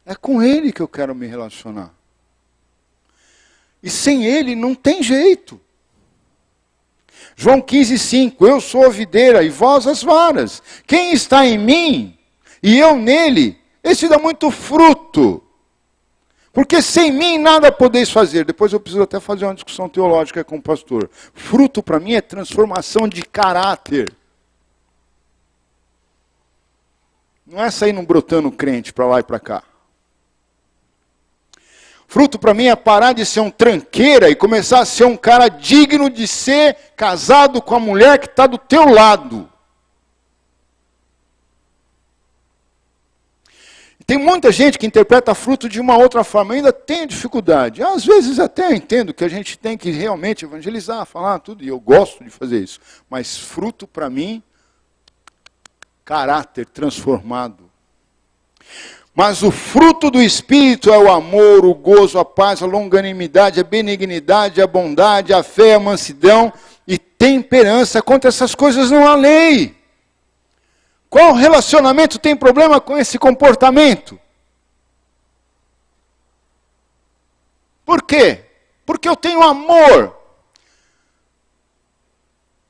É com Ele que eu quero me relacionar. E sem Ele não tem jeito. João 15:5, eu sou a videira e vós as varas. Quem está em mim e eu nele, esse dá muito fruto. Porque sem mim nada podeis fazer. Depois eu preciso até fazer uma discussão teológica com o pastor. Fruto para mim é transformação de caráter. Não é sair brotando crente para lá e para cá. Fruto para mim é parar de ser um tranqueira e começar a ser um cara digno de ser casado com a mulher que está do teu lado. Tem muita gente que interpreta fruto de uma outra forma, eu ainda tenho dificuldade. Às vezes até eu entendo que a gente tem que realmente evangelizar, falar tudo, e eu gosto de fazer isso. Mas fruto para mim, caráter transformado. Mas o fruto do Espírito é o amor, o gozo, a paz, a longanimidade, a benignidade, a bondade, a fé, a mansidão e temperança. Contra essas coisas não há lei. Qual relacionamento tem problema com esse comportamento? Por quê? Porque eu tenho amor.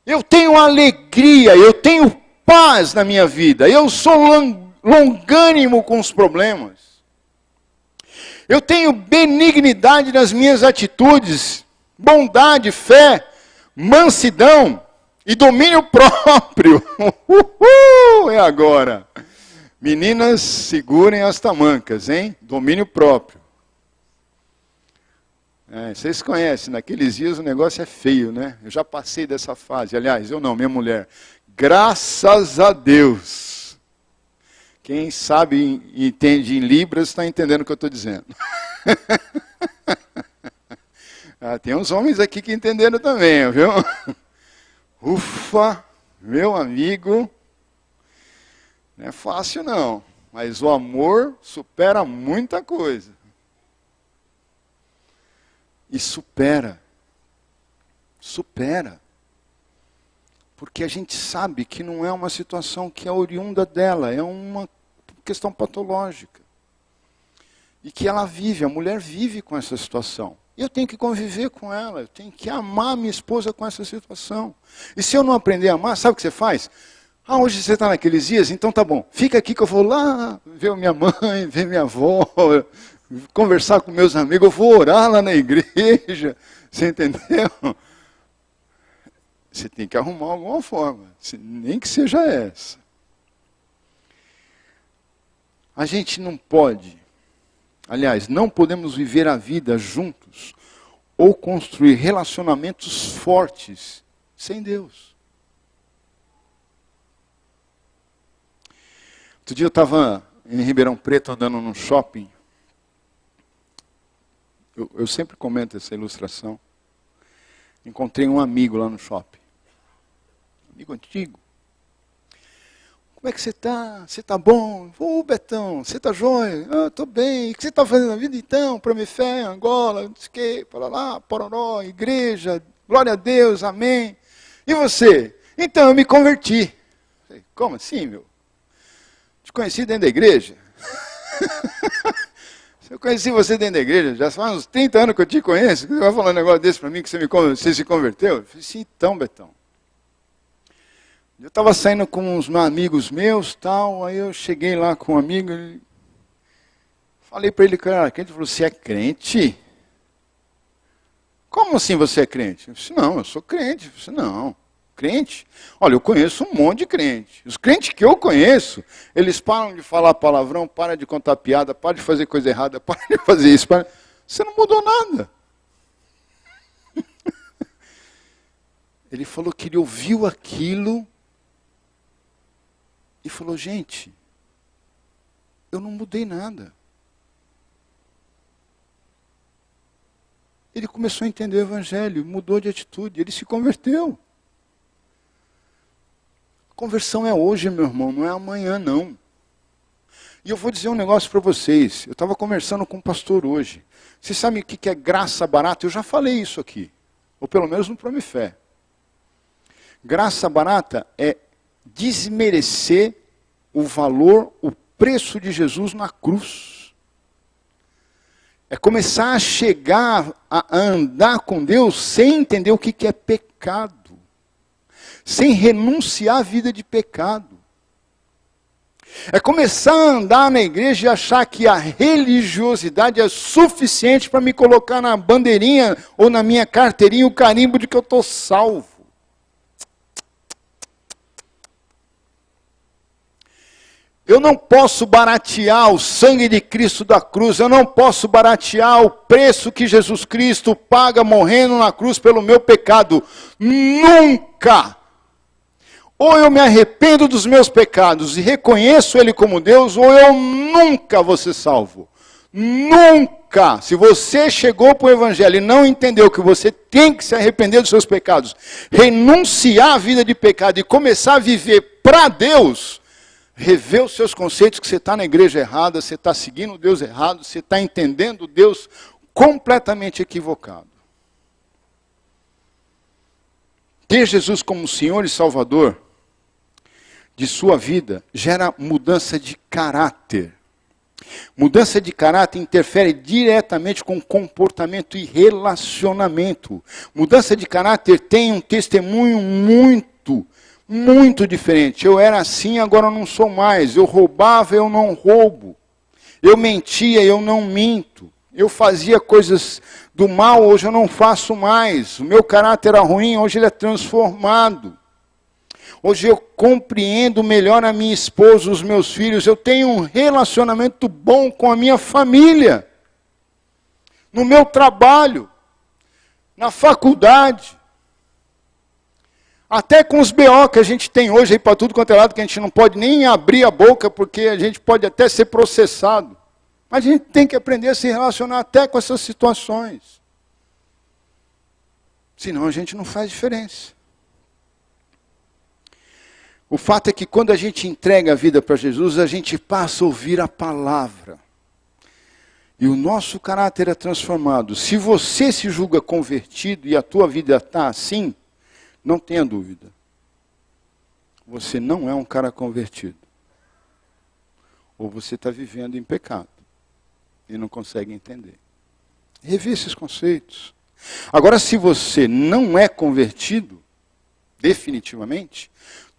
Eu tenho alegria, eu tenho paz na minha vida. Eu sou longânimo com os problemas. Eu tenho benignidade nas minhas atitudes, bondade, fé, mansidão e domínio próprio. É agora. Meninas, segurem as tamancas, hein? Domínio próprio. Vocês conhecem, naqueles dias o negócio é feio, né? Eu já passei dessa fase. Aliás, eu não, minha mulher. Graças a Deus. Quem sabe e entende em Libras está entendendo o que eu estou dizendo. Tem uns homens aqui que entenderam também, viu? Ufa, meu amigo, não é fácil não, mas o amor supera muita coisa. E supera. Porque a gente sabe que não é uma situação que é oriunda dela, é uma questão patológica. E que ela vive, a mulher vive com essa situação. Eu tenho que conviver com ela, eu tenho que amar minha esposa com essa situação. E se eu não aprender a amar, sabe o que você faz? Hoje você está naqueles dias, então tá bom. Fica aqui que eu vou lá ver minha mãe, ver minha avó, conversar com meus amigos, eu vou orar lá na igreja. Você entendeu? Você tem que arrumar alguma forma, nem que seja essa. A gente não pode, aliás, não podemos viver a vida juntos ou construir relacionamentos fortes sem Deus. Outro dia eu estava em Ribeirão Preto andando num shopping. Eu sempre comento essa ilustração. Encontrei um amigo lá no shopping. Amigo antigo. Como é que você está? Você está bom? Ô, Betão, você está joia? Eu estou bem. O que você está fazendo na vida então? Promifé, Angola, não sei o quê, Parará, Pororó, igreja, glória a Deus, amém. E você? Então, eu me converti. Como assim, meu? Te conheci dentro da igreja. Eu conheci você dentro da igreja, já faz uns 30 anos que eu te conheço. Você vai falar um negócio desse para mim, que você se converteu? Eu falei, sim, então, Betão. Eu estava saindo com uns amigos meus, tal, aí eu cheguei lá com um amigo, falei para ele, cara, ele falou, você é crente? Como assim você é crente? Eu disse, não, eu sou crente. Eu disse, não, crente? Olha, eu conheço um monte de crente. Os crentes que eu conheço, eles param de falar palavrão, param de contar piada, param de fazer coisa errada, param de fazer isso. Você não mudou nada. Ele falou que ele ouviu aquilo e falou, gente, eu não mudei nada. Ele começou a entender o evangelho, mudou de atitude, ele se converteu. Conversão é hoje, meu irmão, não é amanhã, não. E eu vou dizer um negócio para vocês. Eu estava conversando com um pastor hoje. Vocês sabem o que é graça barata? Eu já falei isso aqui. Ou pelo menos no Promifé. Graça barata é desmerecer o valor, o preço de Jesus na cruz. É começar a chegar, a andar com Deus sem entender o que é pecado. Sem renunciar à vida de pecado. É começar a andar na igreja e achar que a religiosidade é suficiente para me colocar na bandeirinha ou na minha carteirinha o carimbo de que eu estou salvo. Eu não posso baratear o sangue de Cristo da cruz, eu não posso baratear o preço que Jesus Cristo paga morrendo na cruz pelo meu pecado. Nunca! Ou eu me arrependo dos meus pecados e reconheço Ele como Deus, ou eu nunca vou ser salvo. Nunca! Se você chegou para o Evangelho e não entendeu que você tem que se arrepender dos seus pecados, renunciar à vida de pecado e começar a viver para Deus, rever os seus conceitos que você está na igreja errada, você está seguindo o Deus errado, você está entendendo Deus completamente equivocado. Ter Jesus como Senhor e Salvador de sua vida gera mudança de caráter. Mudança de caráter interfere diretamente com comportamento e relacionamento. Mudança de caráter tem um testemunho muito diferente. Eu era assim, agora eu não sou mais. Eu roubava, eu não roubo. Eu mentia, eu não minto. Eu fazia coisas do mal, hoje eu não faço mais. O meu caráter era ruim, hoje ele é transformado. Hoje eu compreendo melhor a minha esposa, os meus filhos. Eu tenho um relacionamento bom com a minha família. No meu trabalho. Na faculdade. Até com os BO que a gente tem hoje aí para tudo quanto é lado, que a gente não pode nem abrir a boca, porque a gente pode até ser processado. Mas a gente tem que aprender a se relacionar até com essas situações. Senão a gente não faz diferença. O fato é que quando a gente entrega a vida para Jesus, a gente passa a ouvir a palavra. E o nosso caráter é transformado. Se você se julga convertido e a tua vida está assim, não tenha dúvida. Você não é um cara convertido. Ou você está vivendo em pecado e não consegue entender. Rever esses conceitos. Agora, se você não é convertido, definitivamente,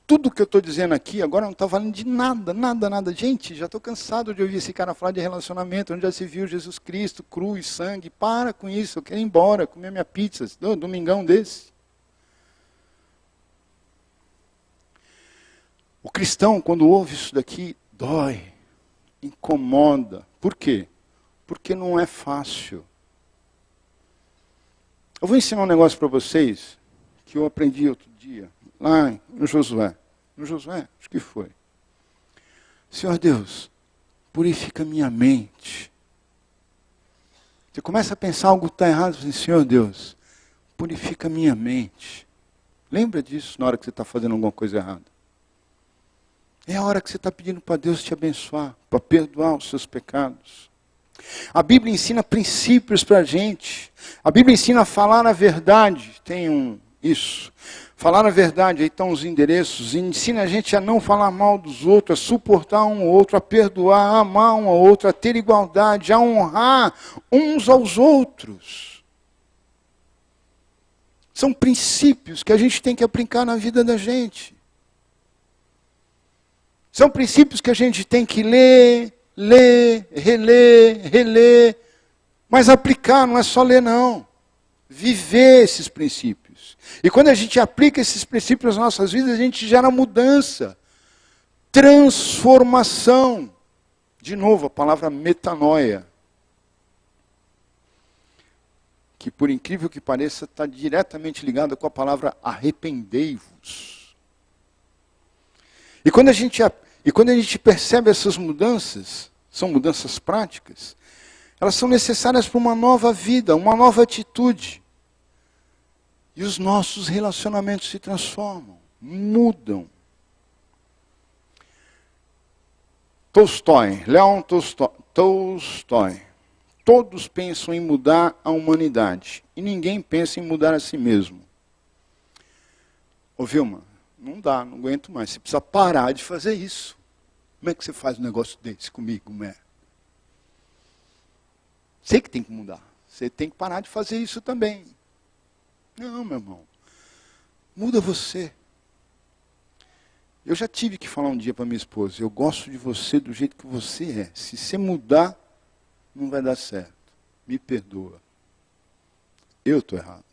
tudo que eu estou dizendo aqui agora não está valendo de nada, nada, nada. Gente, já estou cansado de ouvir esse cara falar de relacionamento, onde já se viu Jesus Cristo, cruz, sangue. Para com isso, eu quero ir embora, comer minha pizza, domingão desse. O cristão, quando ouve isso daqui, dói, incomoda. Por quê? Porque não é fácil. Eu vou ensinar um negócio para vocês, que eu aprendi outro dia, lá no Josué. No Josué, acho que foi. Senhor Deus, purifica minha mente. Você começa a pensar algo está errado, você diz, Senhor Deus, purifica minha mente. Lembra disso na hora que você está fazendo alguma coisa errada. É a hora que você está pedindo para Deus te abençoar, para perdoar os seus pecados. A Bíblia ensina princípios para a gente. A Bíblia ensina a falar a verdade. Tem isso. Falar a verdade, aí estão os endereços. Ensina a gente a não falar mal dos outros, a suportar um ao outro, a perdoar, a amar um ao outro, a ter igualdade, a honrar uns aos outros. São princípios que a gente tem que aplicar na vida da gente. São princípios que a gente tem que ler, reler, mas aplicar não é só ler não. Viver esses princípios. E quando a gente aplica esses princípios nas nossas vidas, a gente gera mudança, transformação. De novo, a palavra metanoia, que por incrível que pareça, está diretamente ligada com a palavra arrependei-vos. E quando a gente percebe essas mudanças, são mudanças práticas, elas são necessárias para uma nova vida, uma nova atitude. E os nossos relacionamentos se transformam, mudam. Leon Tolstói. Todos pensam em mudar a humanidade. E ninguém pensa em mudar a si mesmo. Ô Vilma, não dá, não aguento mais. Você precisa parar de fazer isso. Como é que você faz um negócio desse comigo, né? Sei que tem que mudar. Você tem que parar de fazer isso também. Não, meu irmão. Muda você. Eu já tive que falar um dia para minha esposa, eu gosto de você do jeito que você é. Se você mudar, não vai dar certo. Me perdoa. Eu estou errado.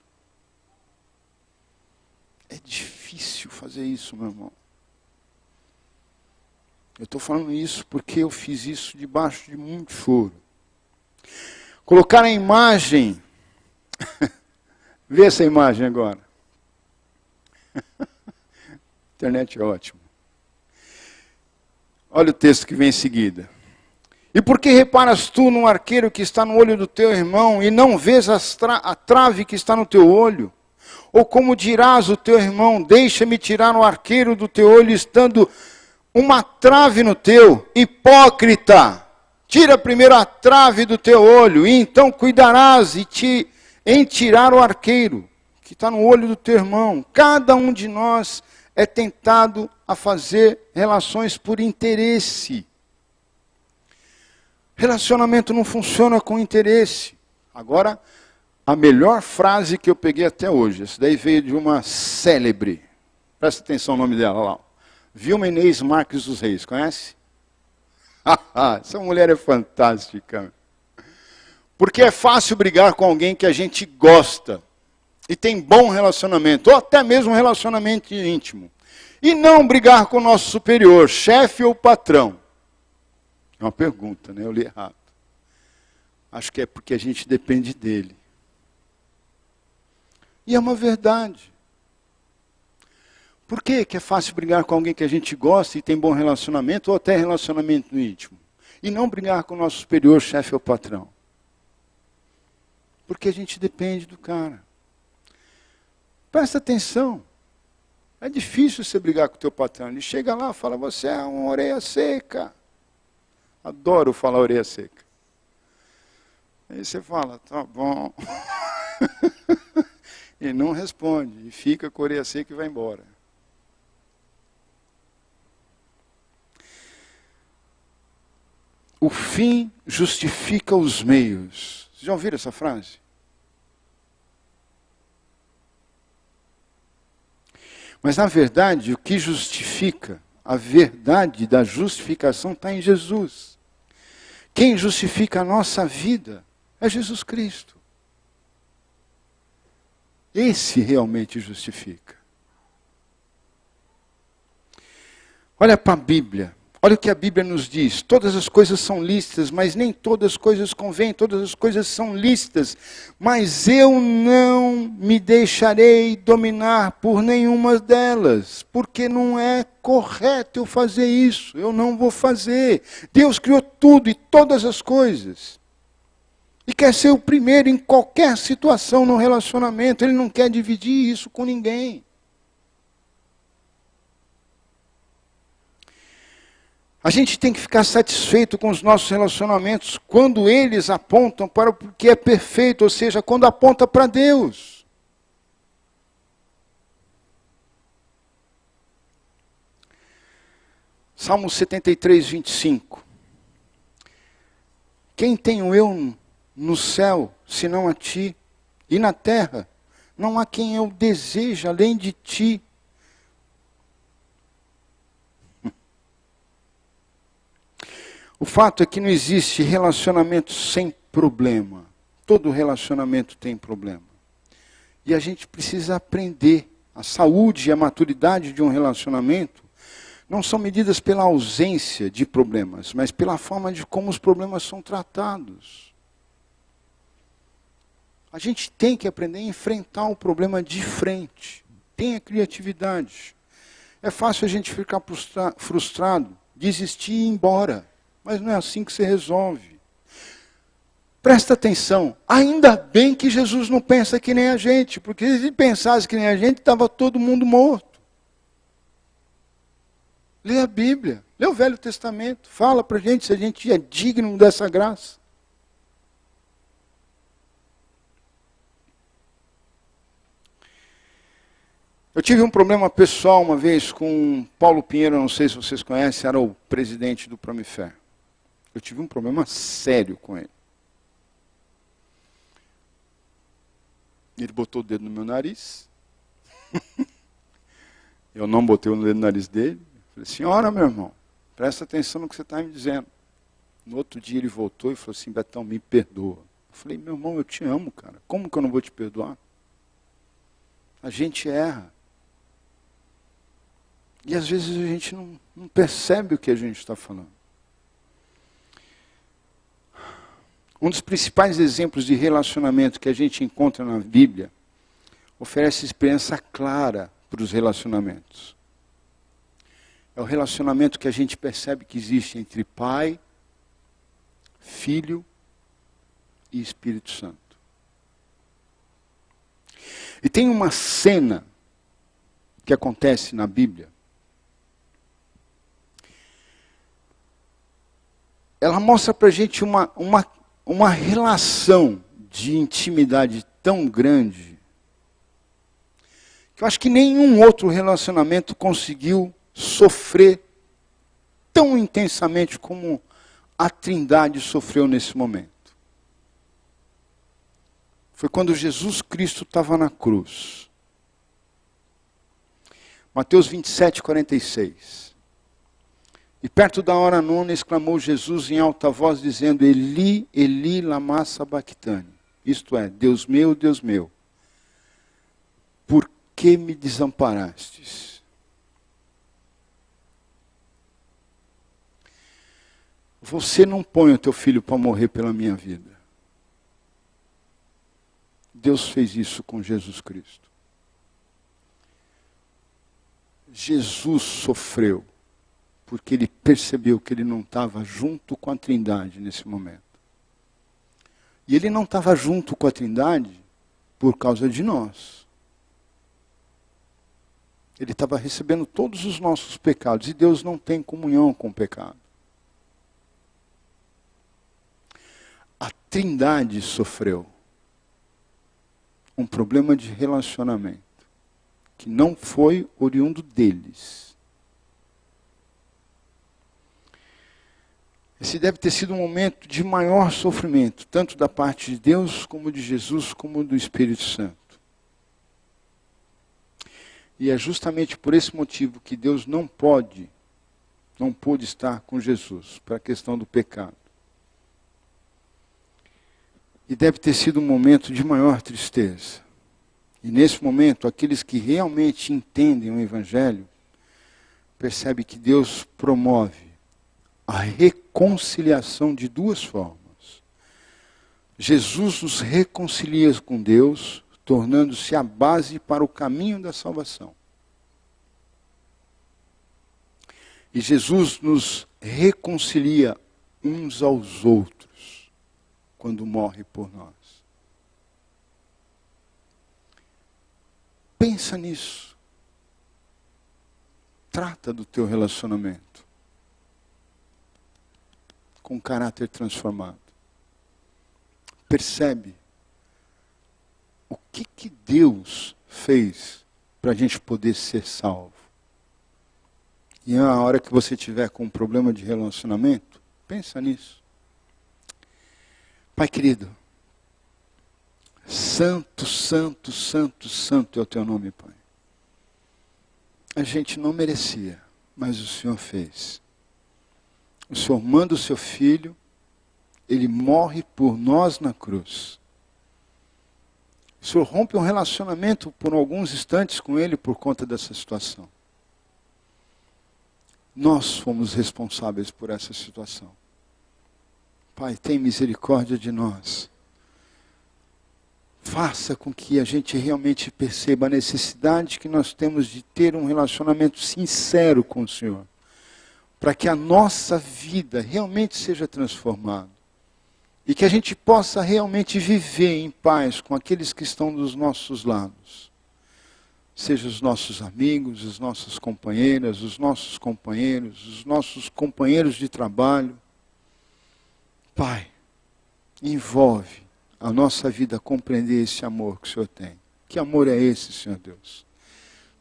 É difícil fazer isso, meu irmão. Eu estou falando isso porque eu fiz isso debaixo de muito choro. Colocar a imagem. Vê essa imagem agora. Internet é ótimo. Olha o texto que vem em seguida. E por que reparas tu num arqueiro que está no olho do teu irmão e não vês a trave que está no teu olho? Ou como dirás o teu irmão, deixa-me tirar o arqueiro do teu olho, estando uma trave no teu? Hipócrita! Tira primeiro a trave do teu olho, e então cuidarás em tirar o arqueiro que está no olho do teu irmão. Cada um de nós é tentado a fazer relações por interesse. Relacionamento não funciona com interesse. Agora, a melhor frase que eu peguei até hoje, essa daí veio de uma célebre, presta atenção no nome dela lá, Vilma Inês Marques dos Reis, conhece? Essa mulher é fantástica. Porque é fácil brigar com alguém que a gente gosta e tem bom relacionamento, ou até mesmo um relacionamento íntimo. E não brigar com o nosso superior, chefe ou patrão. É uma pergunta, né? Eu li errado. Acho que é porque a gente depende dele. E é uma verdade. Por que é fácil brigar com alguém que a gente gosta e tem bom relacionamento, ou até relacionamento íntimo? E não brigar com o nosso superior, chefe ou patrão? Porque a gente depende do cara. Presta atenção. É difícil você brigar com o teu patrão. Ele chega lá e fala, você é uma orelha seca. Adoro falar orelha seca. Aí você fala, tá bom. E não responde. E fica com a orelha seca e vai embora. O fim justifica os meios. Vocês já ouviram essa frase? Mas, na verdade, o que justifica, a verdade da justificação está em Jesus. Quem justifica a nossa vida é Jesus Cristo. Esse realmente justifica. Olha para a Bíblia. Olha o que a Bíblia nos diz. Todas as coisas são lícitas, mas nem todas as coisas convêm. Todas as coisas são lícitas, mas eu não me deixarei dominar por nenhuma delas, porque não é correto eu fazer isso. Eu não vou fazer. Deus criou tudo e todas as coisas. E quer ser o primeiro em qualquer situação no relacionamento. Ele não quer dividir isso com ninguém. A gente tem que ficar satisfeito com os nossos relacionamentos quando eles apontam para o que é perfeito, ou seja, quando aponta para Deus. Salmo 73, 25. Quem tenho eu no céu, senão a ti? E na terra, não há quem eu deseje além de ti. O fato é que não existe relacionamento sem problema. Todo relacionamento tem problema. E a gente precisa aprender. A saúde e a maturidade de um relacionamento não são medidas pela ausência de problemas, mas pela forma de como os problemas são tratados. A gente tem que aprender a enfrentar o problema de frente. Tenha criatividade. É fácil a gente ficar frustrado, desistir e ir embora. Mas não é assim que se resolve. Presta atenção. Ainda bem que Jesus não pensa que nem a gente. Porque se ele pensasse que nem a gente, estava todo mundo morto. Lê a Bíblia. Lê o Velho Testamento. Fala para a gente se a gente é digno dessa graça. Eu tive um problema pessoal uma vez com Paulo Pinheiro, não sei se vocês conhecem, era o presidente do Promifé. Eu tive um problema sério com ele. Ele botou o dedo no meu nariz. Eu não botei o dedo no nariz dele. Falei, senhora, meu irmão, presta atenção no que você está me dizendo. No outro dia ele voltou e falou assim, Betão, me perdoa. Eu falei, meu irmão, eu te amo, cara. Como que eu não vou te perdoar? A gente erra. E às vezes a gente não percebe o que a gente está falando. Um dos principais exemplos de relacionamento que a gente encontra na Bíblia oferece experiência clara para os relacionamentos. É o relacionamento que a gente percebe que existe entre Pai, Filho e Espírito Santo. E tem uma cena que acontece na Bíblia. Ela mostra para a gente uma relação de intimidade tão grande que eu acho que nenhum outro relacionamento conseguiu sofrer tão intensamente como a Trindade sofreu nesse momento. Foi quando Jesus Cristo estava na cruz. Mateus 27, 46. E perto da hora nona exclamou Jesus em alta voz, dizendo, Eli, Eli, lama sabachthani. Isto é, Deus meu, por que me desamparastes? Você não põe o teu filho para morrer pela minha vida. Deus fez isso com Jesus Cristo. Jesus sofreu porque ele percebeu que ele não estava junto com a Trindade nesse momento. E ele não estava junto com a Trindade por causa de nós. Ele estava recebendo todos os nossos pecados, e Deus não tem comunhão com o pecado. A Trindade sofreu um problema de relacionamento que não foi oriundo deles. Esse deve ter sido um momento de maior sofrimento, tanto da parte de Deus, como de Jesus, como do Espírito Santo. E é justamente por esse motivo que Deus não pôde estar com Jesus, para a questão do pecado. E deve ter sido um momento de maior tristeza. E nesse momento, aqueles que realmente entendem o Evangelho, percebem que Deus promove a reconciliação de duas formas. Jesus nos reconcilia com Deus, tornando-se a base para o caminho da salvação. E Jesus nos reconcilia uns aos outros, quando morre por nós. Pensa nisso. Trata do teu relacionamento com caráter transformado. Percebe o que Deus fez para a gente poder ser salvo. E na hora que você tiver com um problema de relacionamento, pensa nisso. Pai querido, santo, santo, santo, santo é o teu nome, Pai. A gente não merecia, mas o Senhor fez. O Senhor manda o seu Filho, Ele morre por nós na cruz. O Senhor rompe um relacionamento por alguns instantes com Ele por conta dessa situação. Nós fomos responsáveis por essa situação. Pai, tem misericórdia de nós. Faça com que a gente realmente perceba a necessidade que nós temos de ter um relacionamento sincero com o Senhor. Para que a nossa vida realmente seja transformada. E que a gente possa realmente viver em paz com aqueles que estão dos nossos lados. Seja os nossos amigos, as nossas companheiras, os nossos companheiros de trabalho. Pai, envolve a nossa vida a compreender esse amor que o Senhor tem. Que amor é esse, Senhor Deus?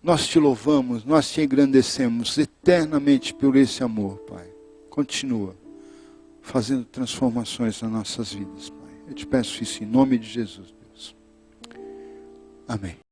Nós te louvamos, nós te engrandecemos eternamente por esse amor, Pai. Continua fazendo transformações nas nossas vidas, Pai. Eu te peço isso em nome de Jesus, Deus. Amém.